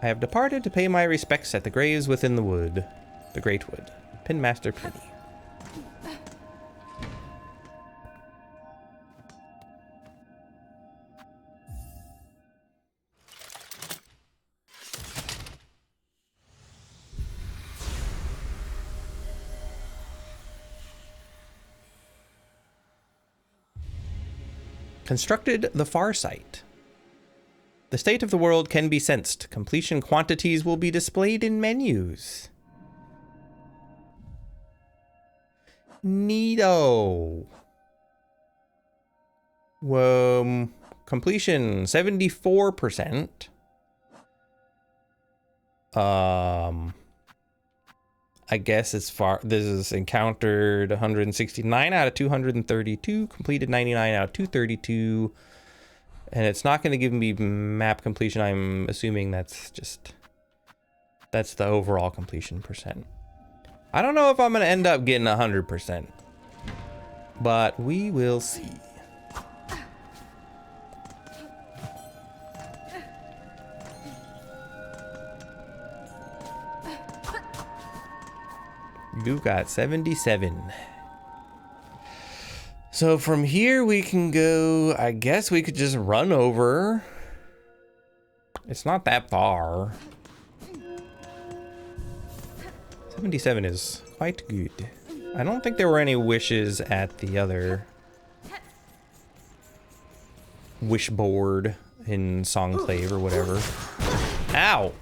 I have departed to pay my respects at the graves within the wood. The Great Wood. Pinmaster Penny. Constructed the far sight. The state of the world can be sensed. Completion quantities will be displayed in menus. Neato. Completion 74%. I guess as far this is encountered 169 out of 232, completed 99 out of 232, and it's not going to give me map completion. I'm assuming that's the overall completion percent. I don't know if I'm going to end up getting 100%, but we will see. You've got 77. So from here we can go, I guess we could just run over. It's not that far. 77 is quite good. I don't think there were any wishes at the other wish board in Songclave or whatever. Ow!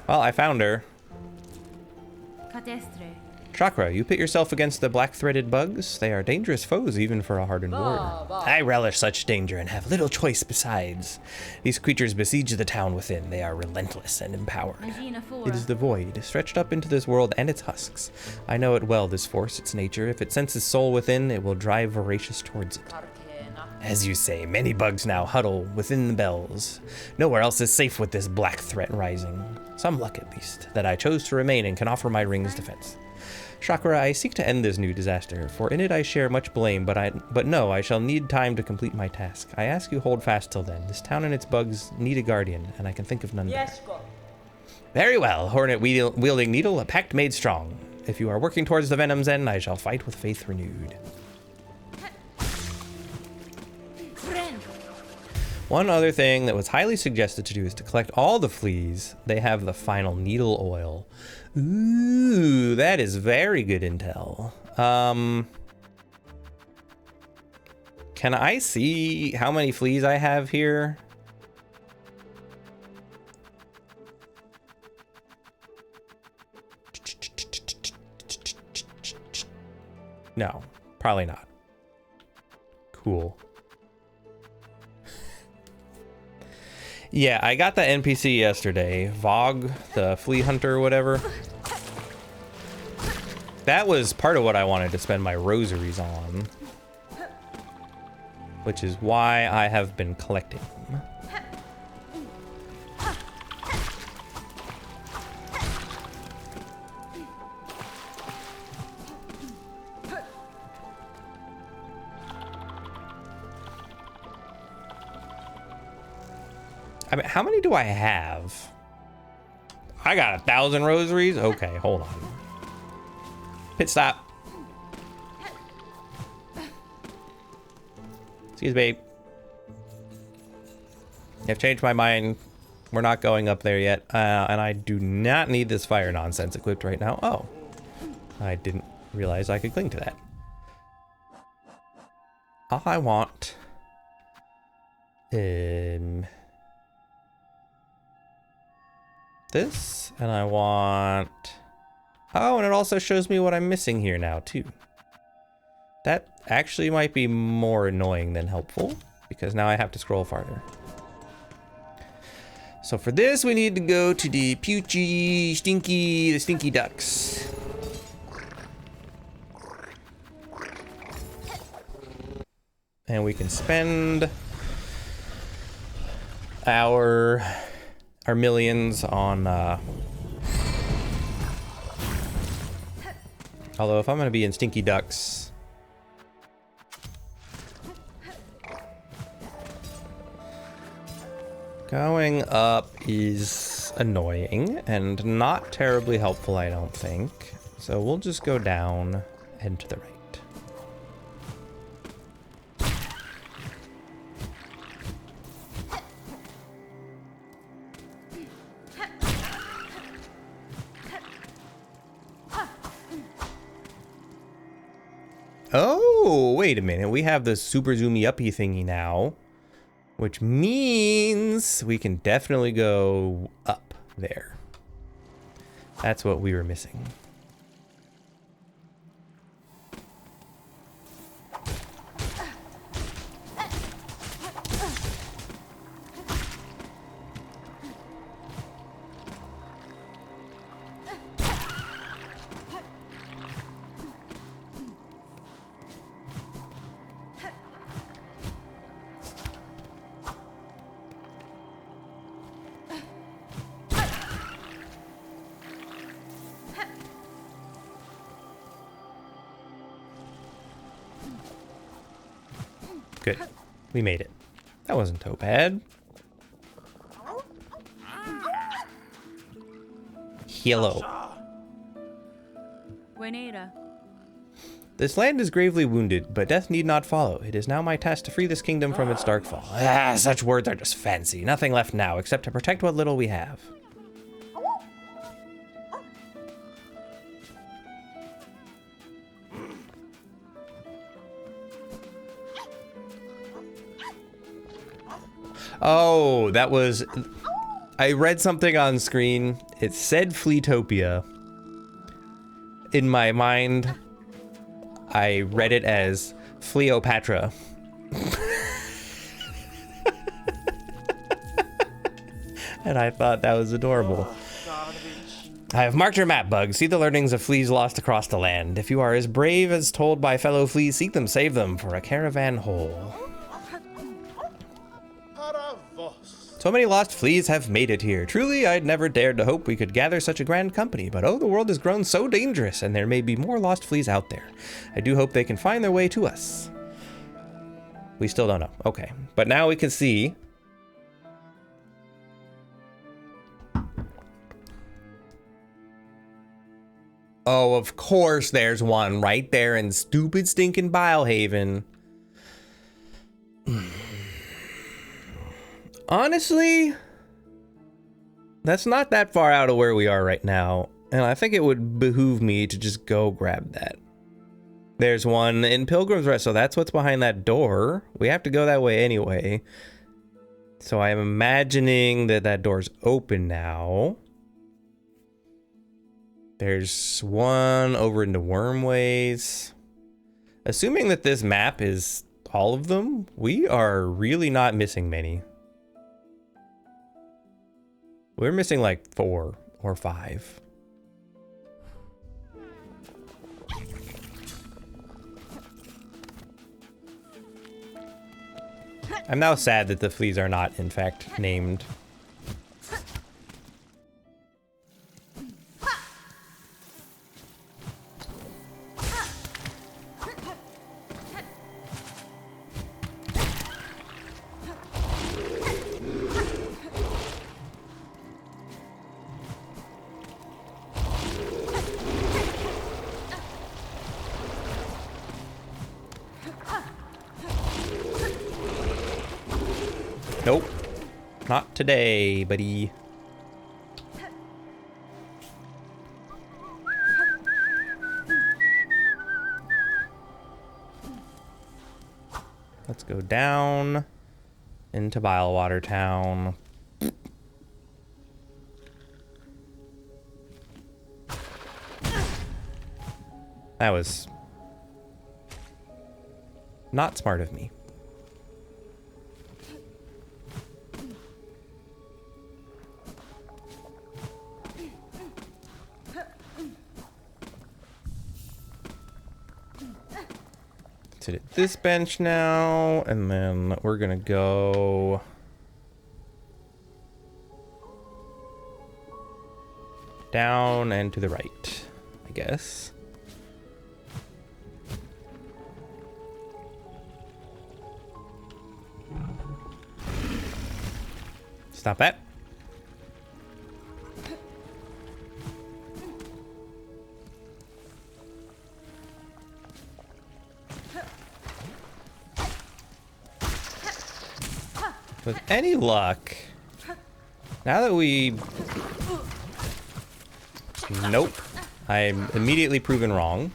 Well, I found her. Chakra, you pit yourself against the black-threaded bugs. They are dangerous foes even for a hardened warrior. I relish such danger and have little choice besides. These creatures besiege the town within. They are relentless and empowered. It is the void, stretched up into this world and its husks. I know it well, this force, its nature. If it senses soul within, it will drive voracious towards it. As you say, many bugs now huddle within the bells. Nowhere else is safe with this black threat rising. Some luck, at least, that I chose to remain and can offer my ring's defense. Chakra, I seek to end this new disaster, for in it I share much blame, but no, I shall need time to complete my task. I ask you hold fast till then. This town and its bugs need a guardian, and I can think of none better. Very well, hornet-wielding needle, a pact made strong. If you are working towards the venom's end, I shall fight with faith renewed. One other thing that was highly suggested to do is to collect all the fleas. They have the final needle oil. Ooh, that is very good intel. Can I see how many fleas I have here? No, probably not. Cool. Yeah, I got the NPC yesterday, Vogue, the flea hunter or whatever. That was part of what I wanted to spend my rosaries on, which is why I have been collecting them. I mean, how many do I have? I got 1,000 rosaries? Okay, hold on. Pit stop. Excuse me. I've changed my mind. We're not going up there yet. And I do not need this fire nonsense equipped right now. Oh. I didn't realize I could cling to that. All I want... this, and I want... Oh, and it also shows me what I'm missing here now, too. That actually might be more annoying than helpful, because now I have to scroll farther. So for this, we need to go to the the stinky ducks. And we can spend our millions on, although if I'm gonna be in stinky ducks, going up is annoying and not terribly helpful, I don't think. So we'll just go down and to the right. Oh, wait a minute. We have the super zoomy uppy thingy now, which means we can definitely go up there. That's what we were missing. Good. We made it. That wasn't so bad. Hello. This land is gravely wounded, but death need not follow. It is now my task to free this kingdom from its darkfall. Ah, such words are just fancy. Nothing left now except to protect what little we have. Oh, that was... I read something on screen. It said Fleetopia. In my mind, I read it as Fleopatra. And I thought that was adorable. I have marked your map, Bug. See the learnings of fleas lost across the land. If you are as brave as told by fellow fleas, seek them, save them, for a caravan whole. So many lost fleas have made it here. Truly, I'd never dared to hope we could gather such a grand company, but oh, the world has grown so dangerous, and there may be more lost fleas out there. I do hope they can find their way to us. We still don't know. Okay, but now we can see. Oh, of course there's one right there in stupid stinking Bilehaven. Honestly, that's not that far out of where we are right now, and I think it would behoove me to just go grab that. There's one in Pilgrim's Rest, so that's what's behind that door. We have to go that way anyway. So I'm imagining that that door's open now. There's one over into Wormways. Assuming that this map is all of them, we are really not missing many. We're missing like 4 or 5. I'm now sad that the fleas are not, in fact, named. Nope. Not today, buddy. Let's go down into Bilewater Town. That was not smart of me. Sit at this bench now, and then we're gonna go down and to the right, I guess. Stop that. With any luck, now that we... Nope. I'm immediately proven wrong.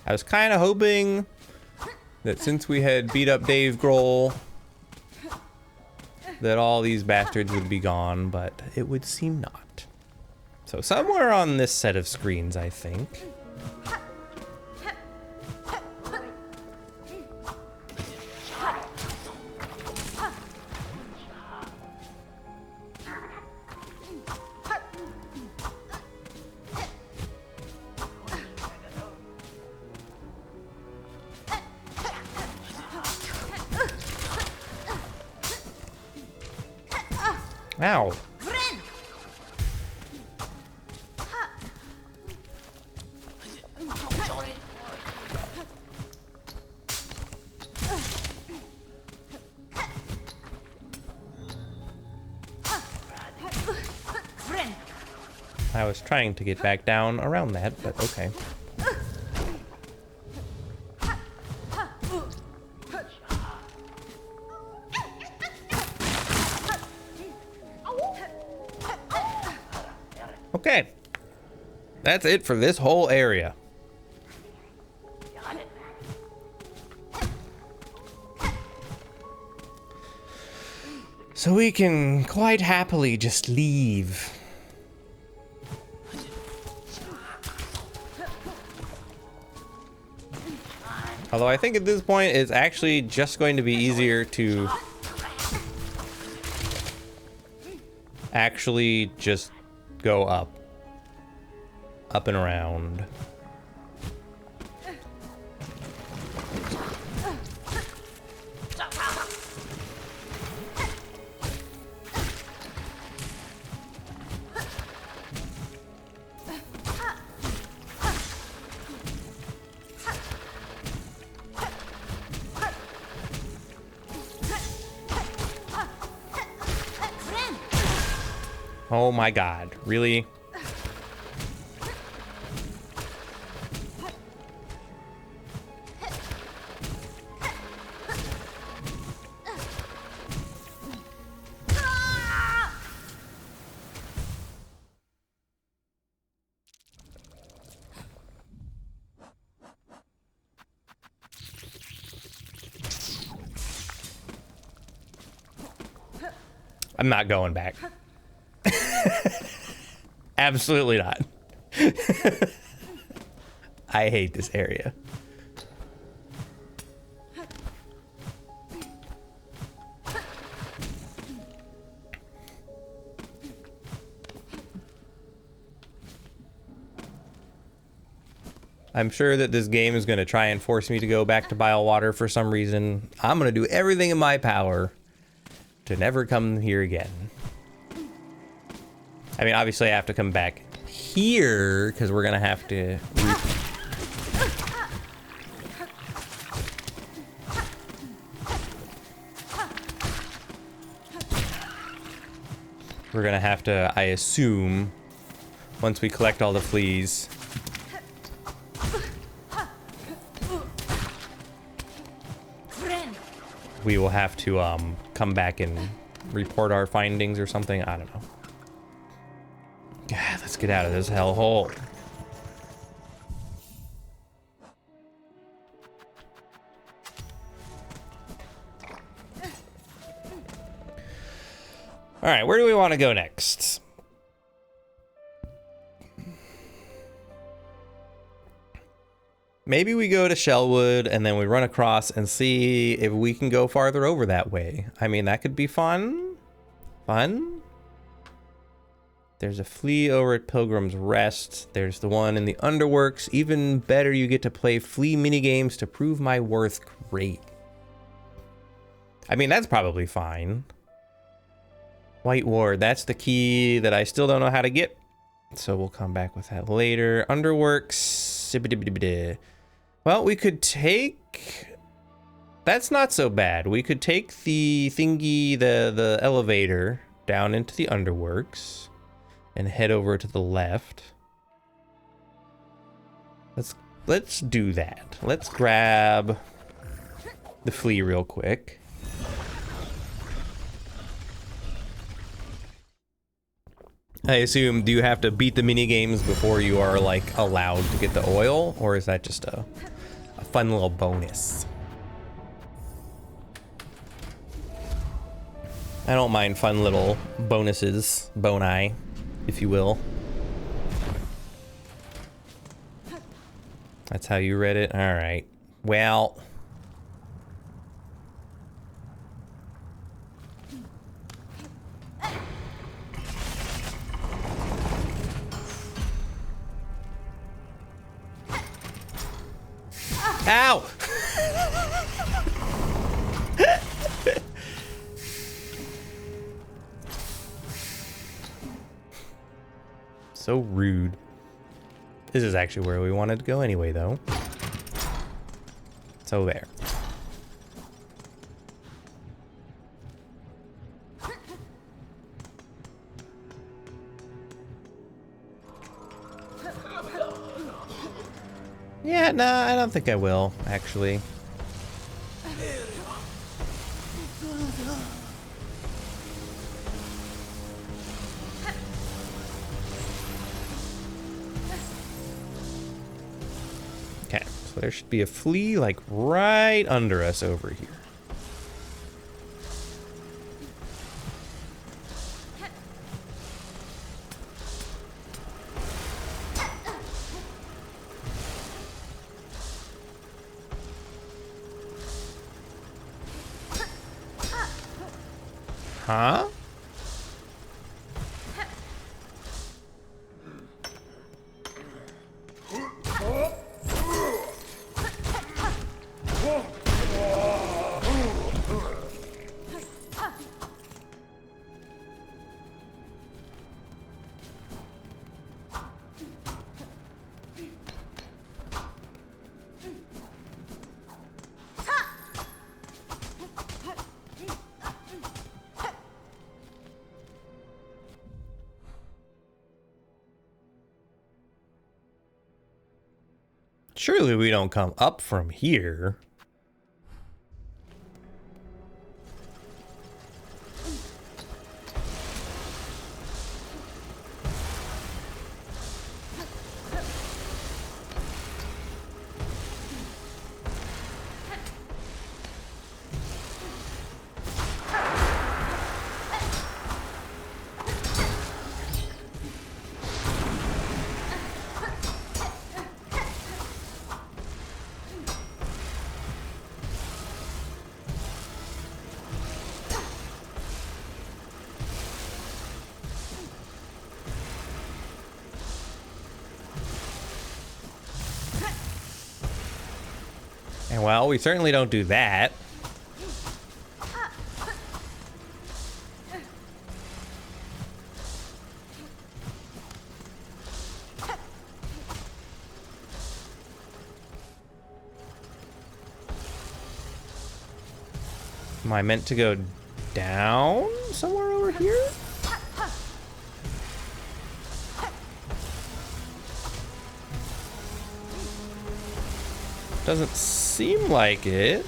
I was kind of hoping that since we had beat up Dave Grohl, that all these bastards would be gone, but it would seem not. So somewhere on this set of screens, I think. Ow. I was trying to get back down around that, but okay. Okay, that's it for this whole area. So we can quite happily just leave. Although I think at this point it's actually just going to be easier to actually just go up and around. Oh my god, really? I'm not going back. Absolutely not. I hate this area. I'm sure that this game is going to try and force me to go back to Bylewater for some reason. I'm going to do everything in my power to never come here again. I mean, obviously I have to come back here because we're going to have to... We're going to have to, I assume, once we collect all the fleas... we will have to come back and report our findings or something. I don't know. Yeah, let's get out of this hellhole. All right, where do we want to go next? Maybe we go to Shellwood and then we run across and see if we can go farther over that way. I mean, that could be fun. Fun. There's a flea over at Pilgrim's Rest. There's the one in the Underworks. Even better, you get to play flea minigames to prove my worth. Great. I mean, that's probably fine. White Ward, that's the key that I still don't know how to get. So we'll come back with that later. Underworks. Well, we could take... That's not so bad. We could take the thingy, the elevator down into the Underworks and head over to the left. Let's do that. Let's grab the flea real quick. I assume, do you have to beat the mini games before you are like allowed to get the oil, or is that just a fun little bonus? I don't mind fun little bonuses, boni, if you will. That's how you read it? All right. Well... Ow! So rude. This is actually where we wanted to go anyway, though. So there. Yeah, no, I don't think I will, actually. Okay, so there should be a flea, like, right under us over here. Huh? Surely we don't come up from here. And well, we certainly don't do that. Am I meant to go down somewhere over here? Doesn't seem like it.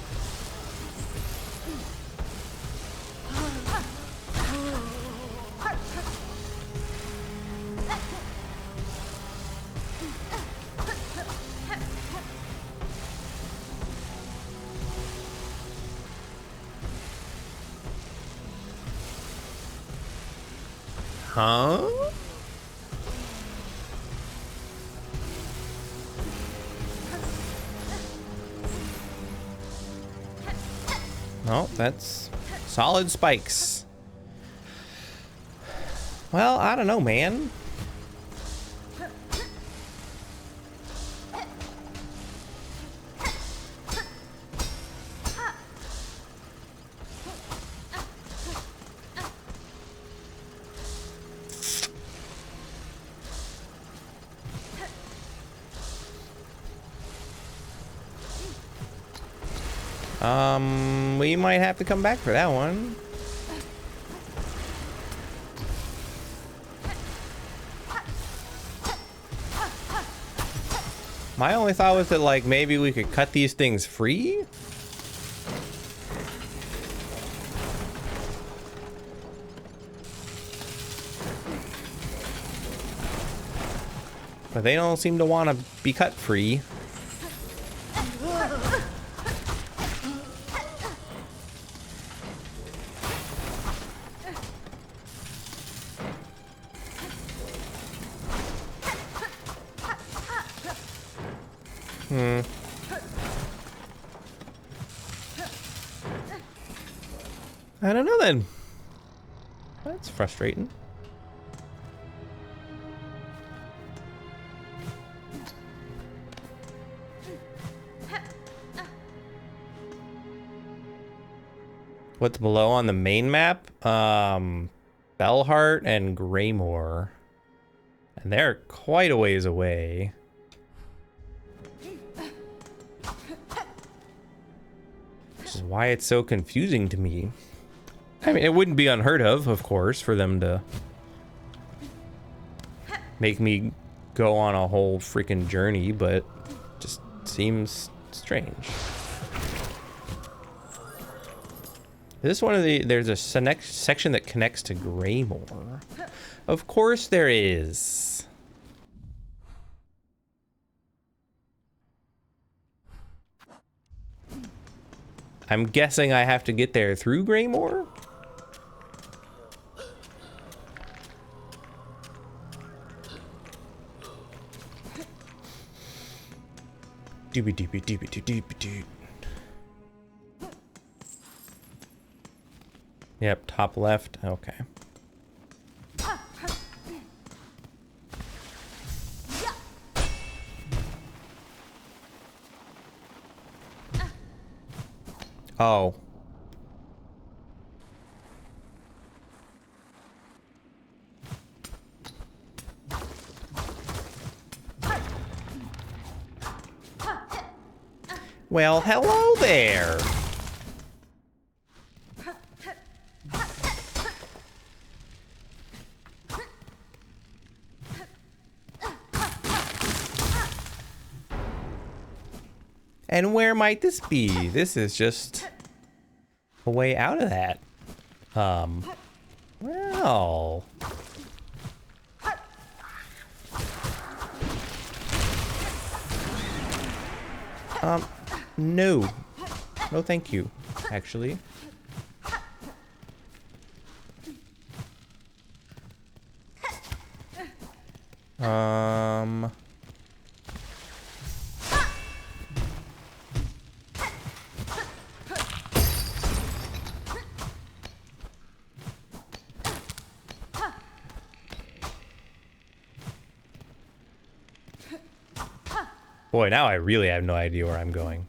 Huh? Oh, that's solid spikes. Well, I don't know, man. We might have to come back for that one. My only thought was that, like, maybe we could cut these things free? But they don't seem to want to be cut free. I don't know then. That's frustrating. What's below on the main map? Bellheart and Greymoor. And they're quite a ways away. Which is why it's so confusing to me. I mean, it wouldn't be unheard of course, for them to make me go on a whole freaking journey, but just seems strange. Is this one of the... There's a section that connects to Greymoor. Of course there is. I'm guessing I have to get there through Greymoor? Doobie doobie doobie doobie doobie. Yep, top left. Okay. Oh. Well, hello there. And where might this be? This is just a way out of that. Well. No. No, thank you, actually. Boy, now I really have no idea where I'm going.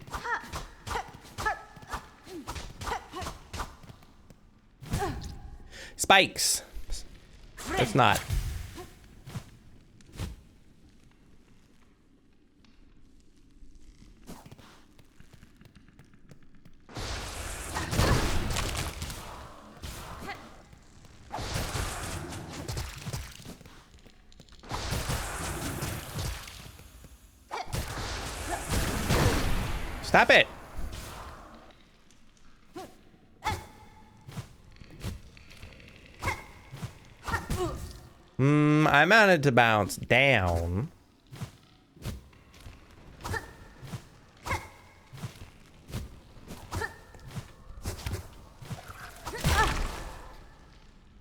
Spikes. It's not. Stop it. I mounted to bounce down.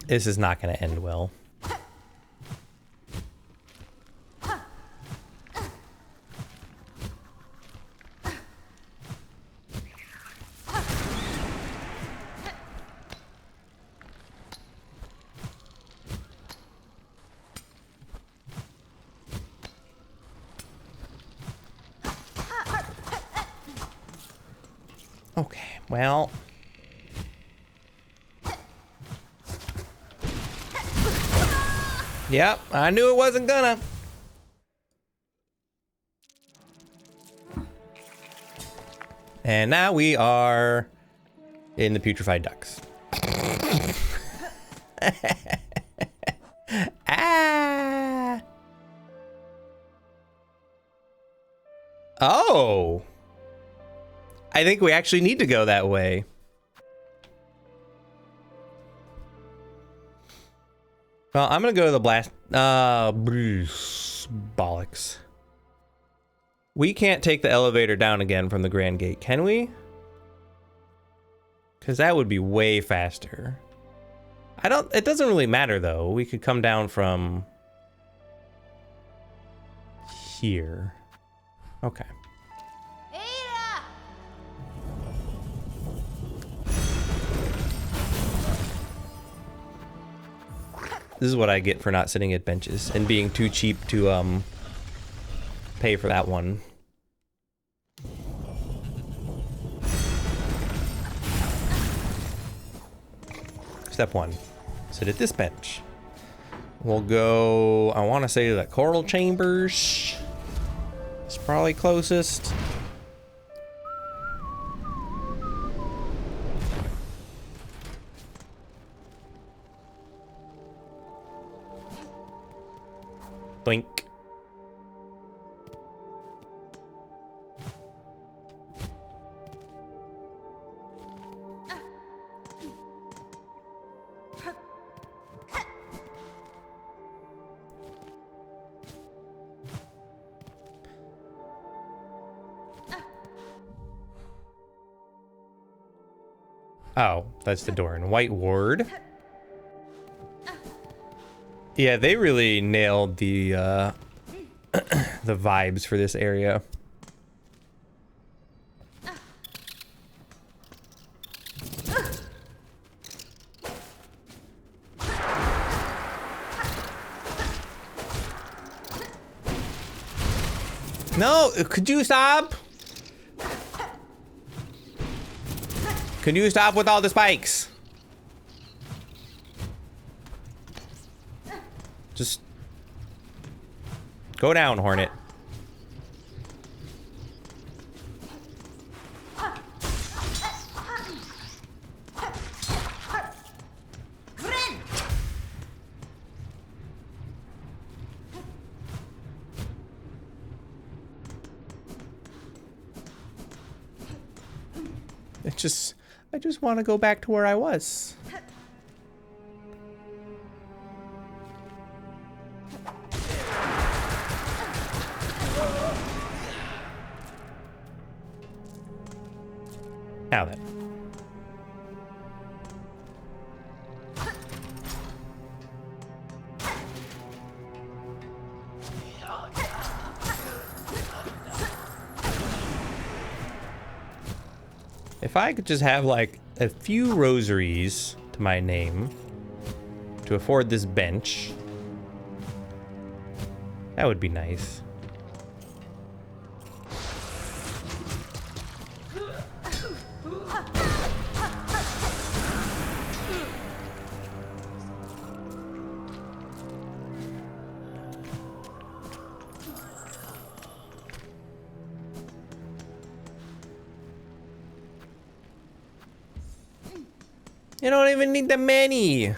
This is not going to end well. Okay, well. Yep, I knew it wasn't gonna. And now we are in the putrefied ducks. Ah. Oh. I think we actually need to go that way. Well, I'm gonna go to the blast. Bollocks. We can't take the elevator down again from the Grand Gate, can we? Because that would be way faster. It doesn't really matter though. We could come down from here. Okay. This is what I get for not sitting at benches and being too cheap to pay for that one. Step 1. Sit at this bench. We'll go, I want to say the coral chambers. It's probably closest. Blink. Oh, that's the door in White Ward. Yeah, they really nailed the the vibes for this area. No, could you stop? Can you stop with all the spikes? Just go down, Hornet. I just want to go back to where I was. Now then. If I could just have like a few rosaries to my name to afford this bench, that would be nice. You don't even need the many.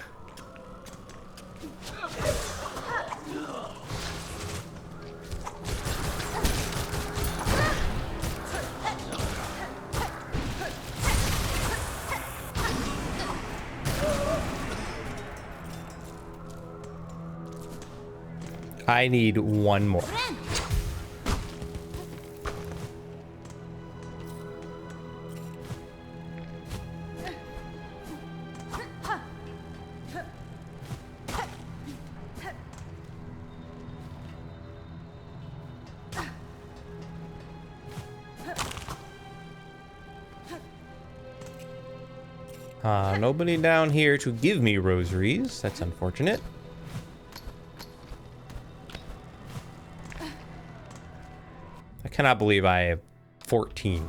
I need one more. Nobody down here to give me rosaries. That's unfortunate. I cannot believe I have 14.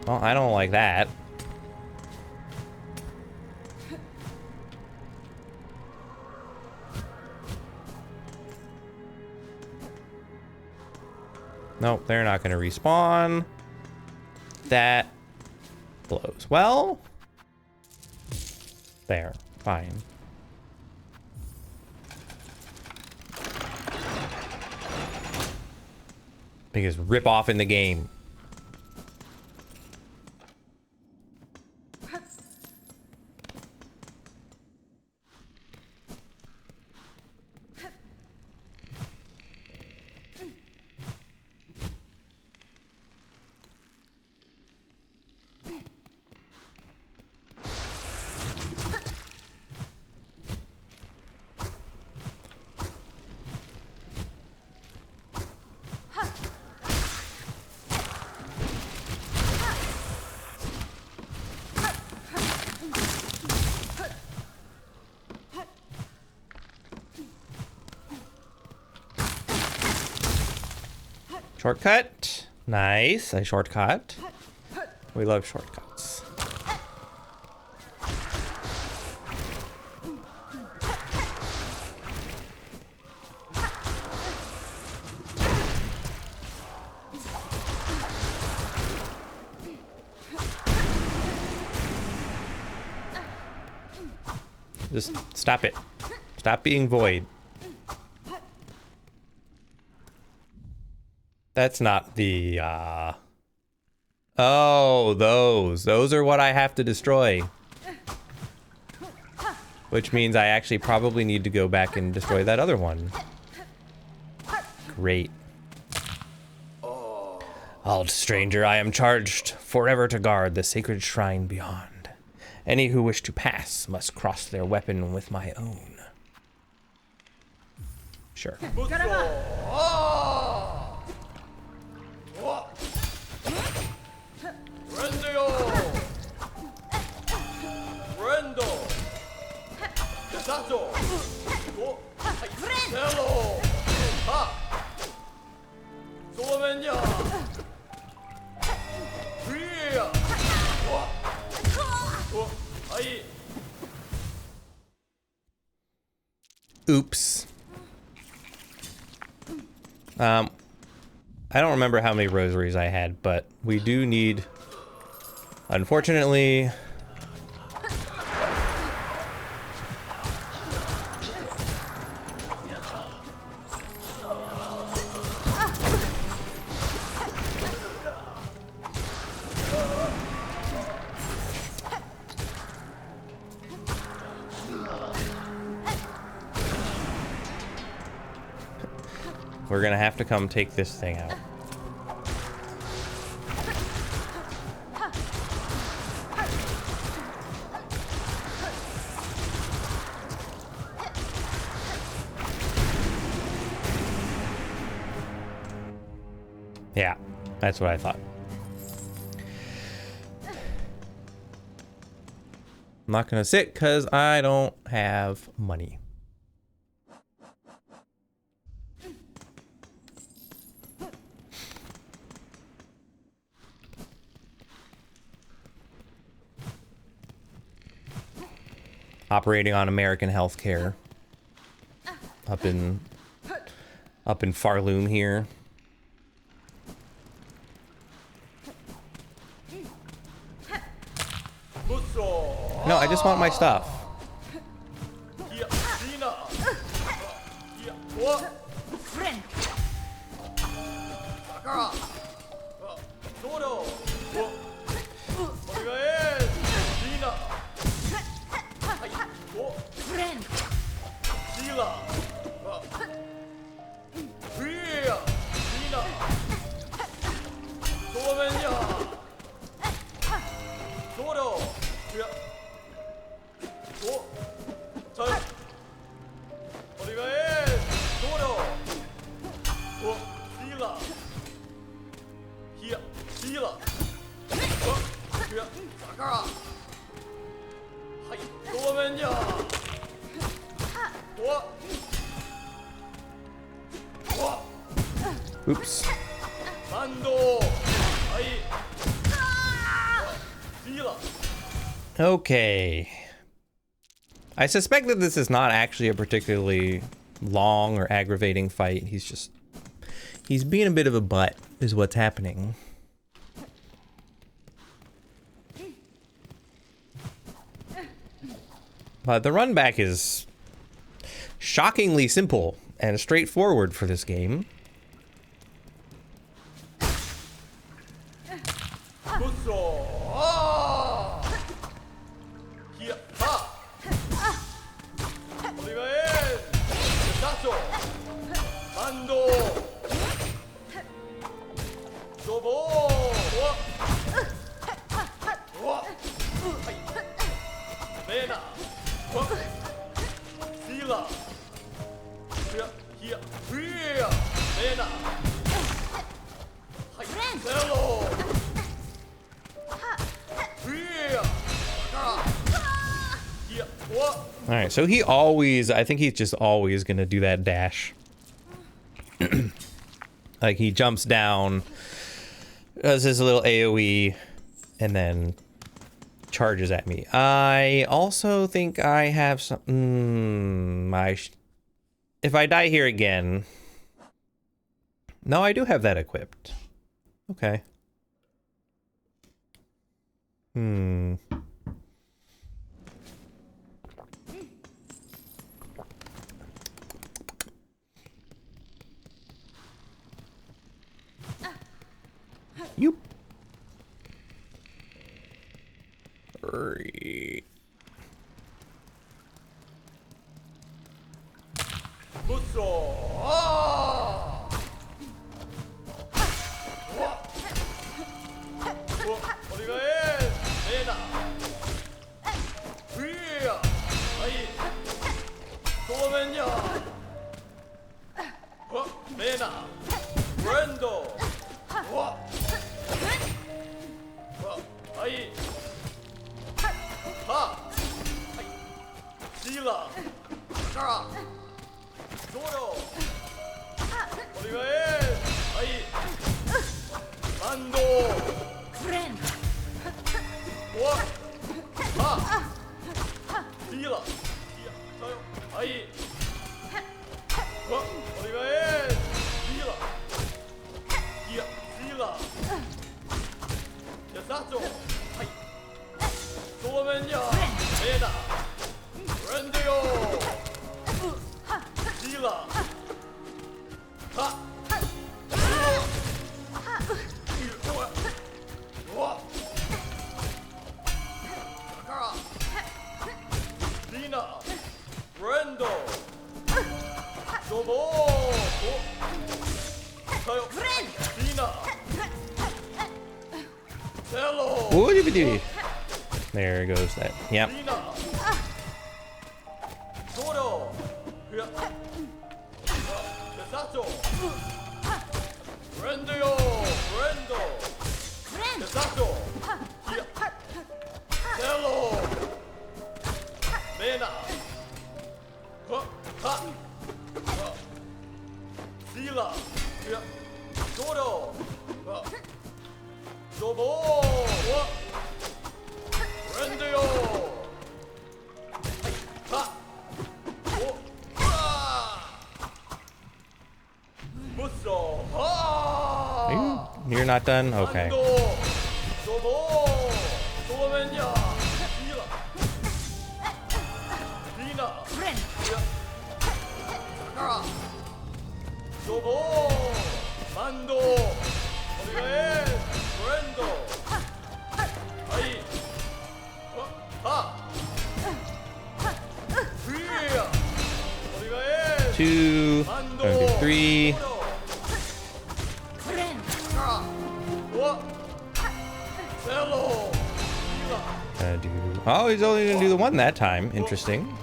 Well, I don't like that. Nope, they're not going to respawn. That blows. Well, there, fine. Biggest rip off in the game. Shortcut. Nice. I shortcut. We love shortcuts. Just stop it. Stop being void. That's not the, Oh, those are what I have to destroy. Which means I actually probably need to go back and destroy that other one. Great. Old stranger, I am charged forever to guard the sacred shrine beyond. Any who wish to pass must cross their weapon with my own. Sure. Oops. I don't remember how many rosaries I had, but we do need, unfortunately, we're gonna have to come take this thing out. Yeah, that's what I thought. I'm not gonna sit because I don't have money. Operating on American healthcare up in Farloom here. No, I just want my stuff. Oops. Okay. I suspect that this is not actually a particularly long or aggravating fight. He's being a bit of a butt is what's happening. But the run back is shockingly simple and straightforward for this game. All right, so I think he's just always gonna do that dash. Like he jumps down, does his little AoE, and then charges at me. I also think I have some, if I die here again, no, I do have that equipped. Okay. You. Hurry. Woody-be-dee. There goes that. Yep. You're not done? Okay. Two, three. Oh, he's only gonna do the one that time. Interesting.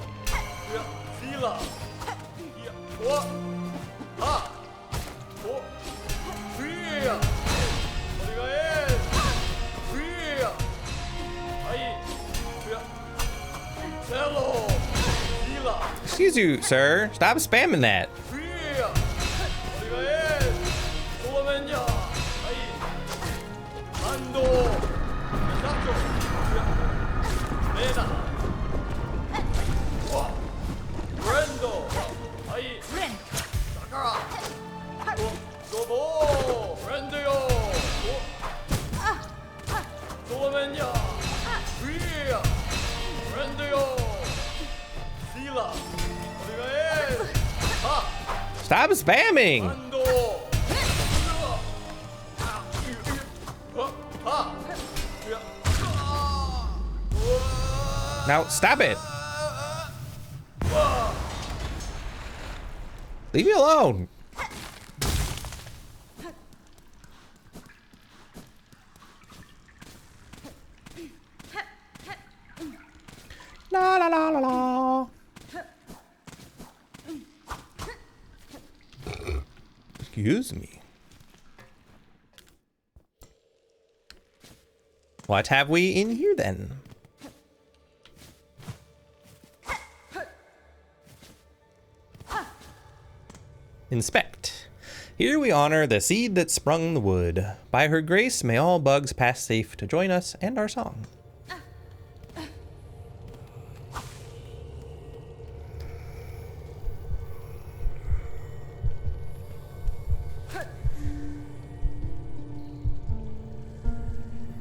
Excuse you, sir. Stop spamming that. Stop spamming! Now, stop it! Leave me alone! La la la la la. Excuse me. What have we in here then? Inspect. Here we honor the seed that sprung the wood. By her grace, may all bugs pass safe to join us and our song.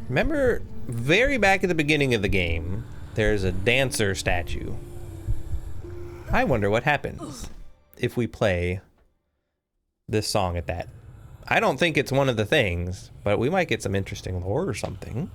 Remember, very back at the beginning of the game, there's a dancer statue. I wonder what happens if we play this song at that. I don't think it's one of the things, but we might get some interesting lore or something.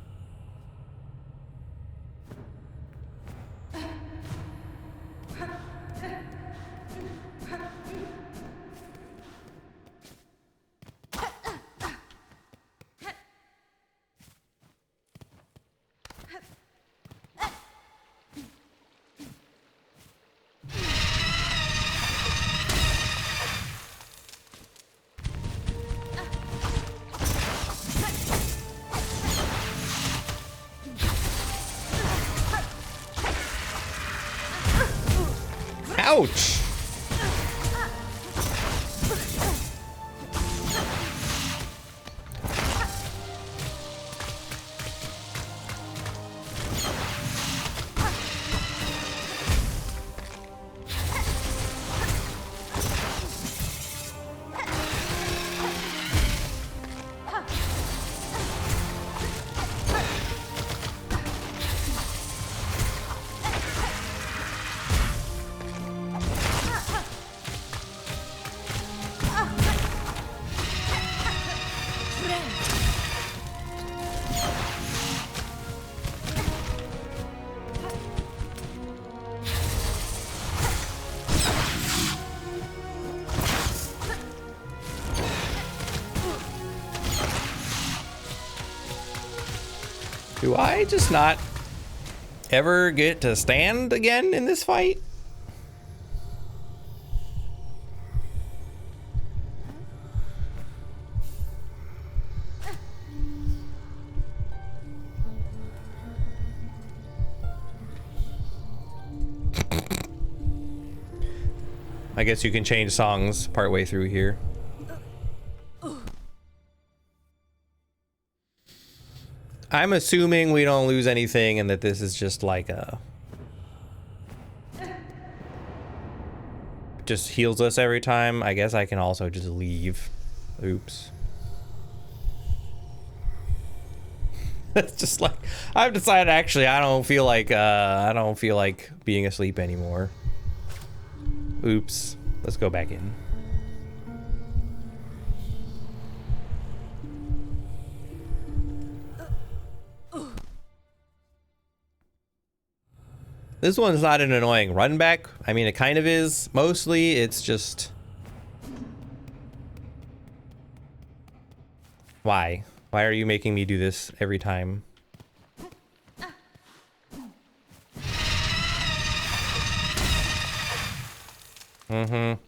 Ouch! Do I just not ever get to stand again in this fight? I guess you can change songs partway through here. I'm assuming we don't lose anything and that this is just like a... just heals us every time. I guess I can also just leave. Oops. It's just like, I've decided actually I don't feel like being asleep anymore. Oops. Let's go back in. This one's not an annoying run back. I mean, it kind of is. Mostly, it's just... Why? Why are you making me do this every time? Mm-hmm.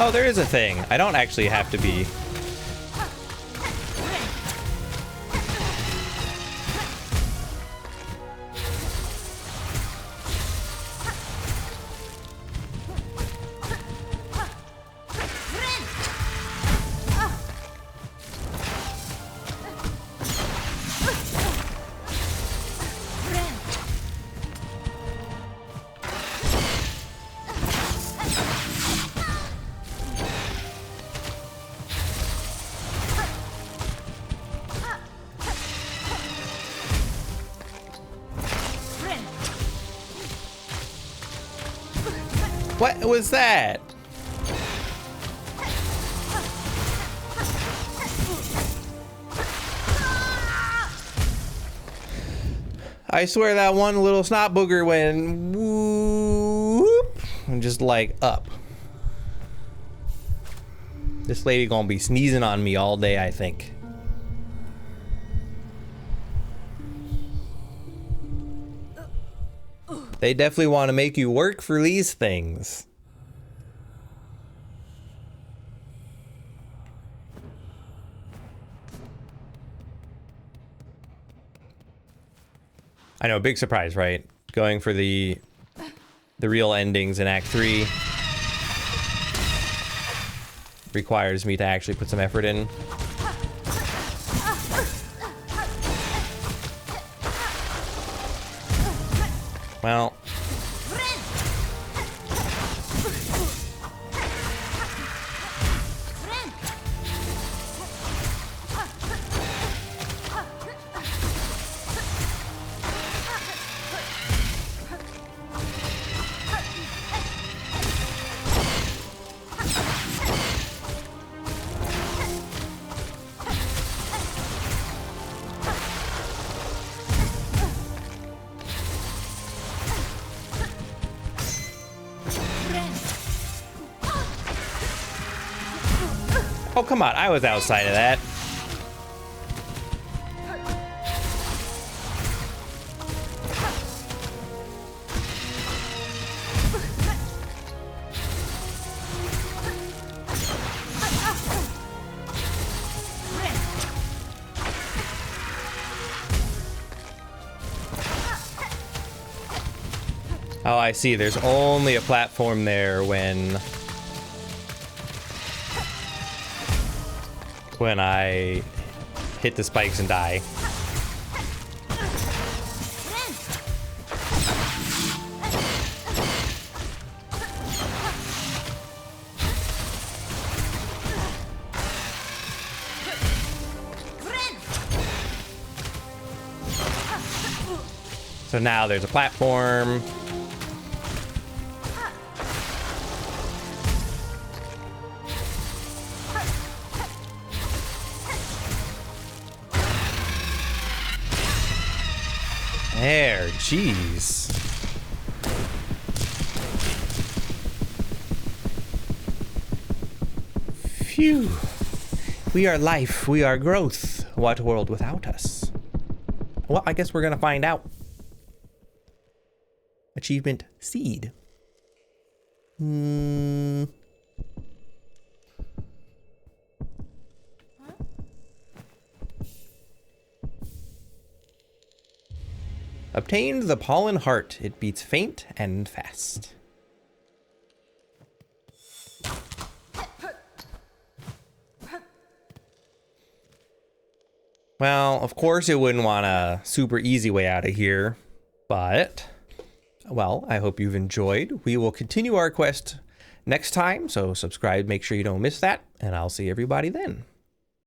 Oh, there is a thing. I don't actually have to be. What was that? I swear that one little snot booger went whoop and just like up. This lady gonna be sneezing on me all day, I think. They definitely want to make you work for these things. I know, big surprise, right? Going for the real endings in Act 3 requires me to actually put some effort in. Well, oh, come on. I was outside of that. Oh, I see. There's only a platform there when I hit the spikes and die. So now there's a platform. There, jeez. Phew. We are life, we are growth. What world without us? Well, I guess we're gonna find out. Achievement seed. Obtained the pollen heart. It beats faint and fast. Well, of course it wouldn't want a super easy way out of here, but, well, I hope you've enjoyed. We will continue our quest next time, so subscribe, make sure you don't miss that, and I'll see everybody then.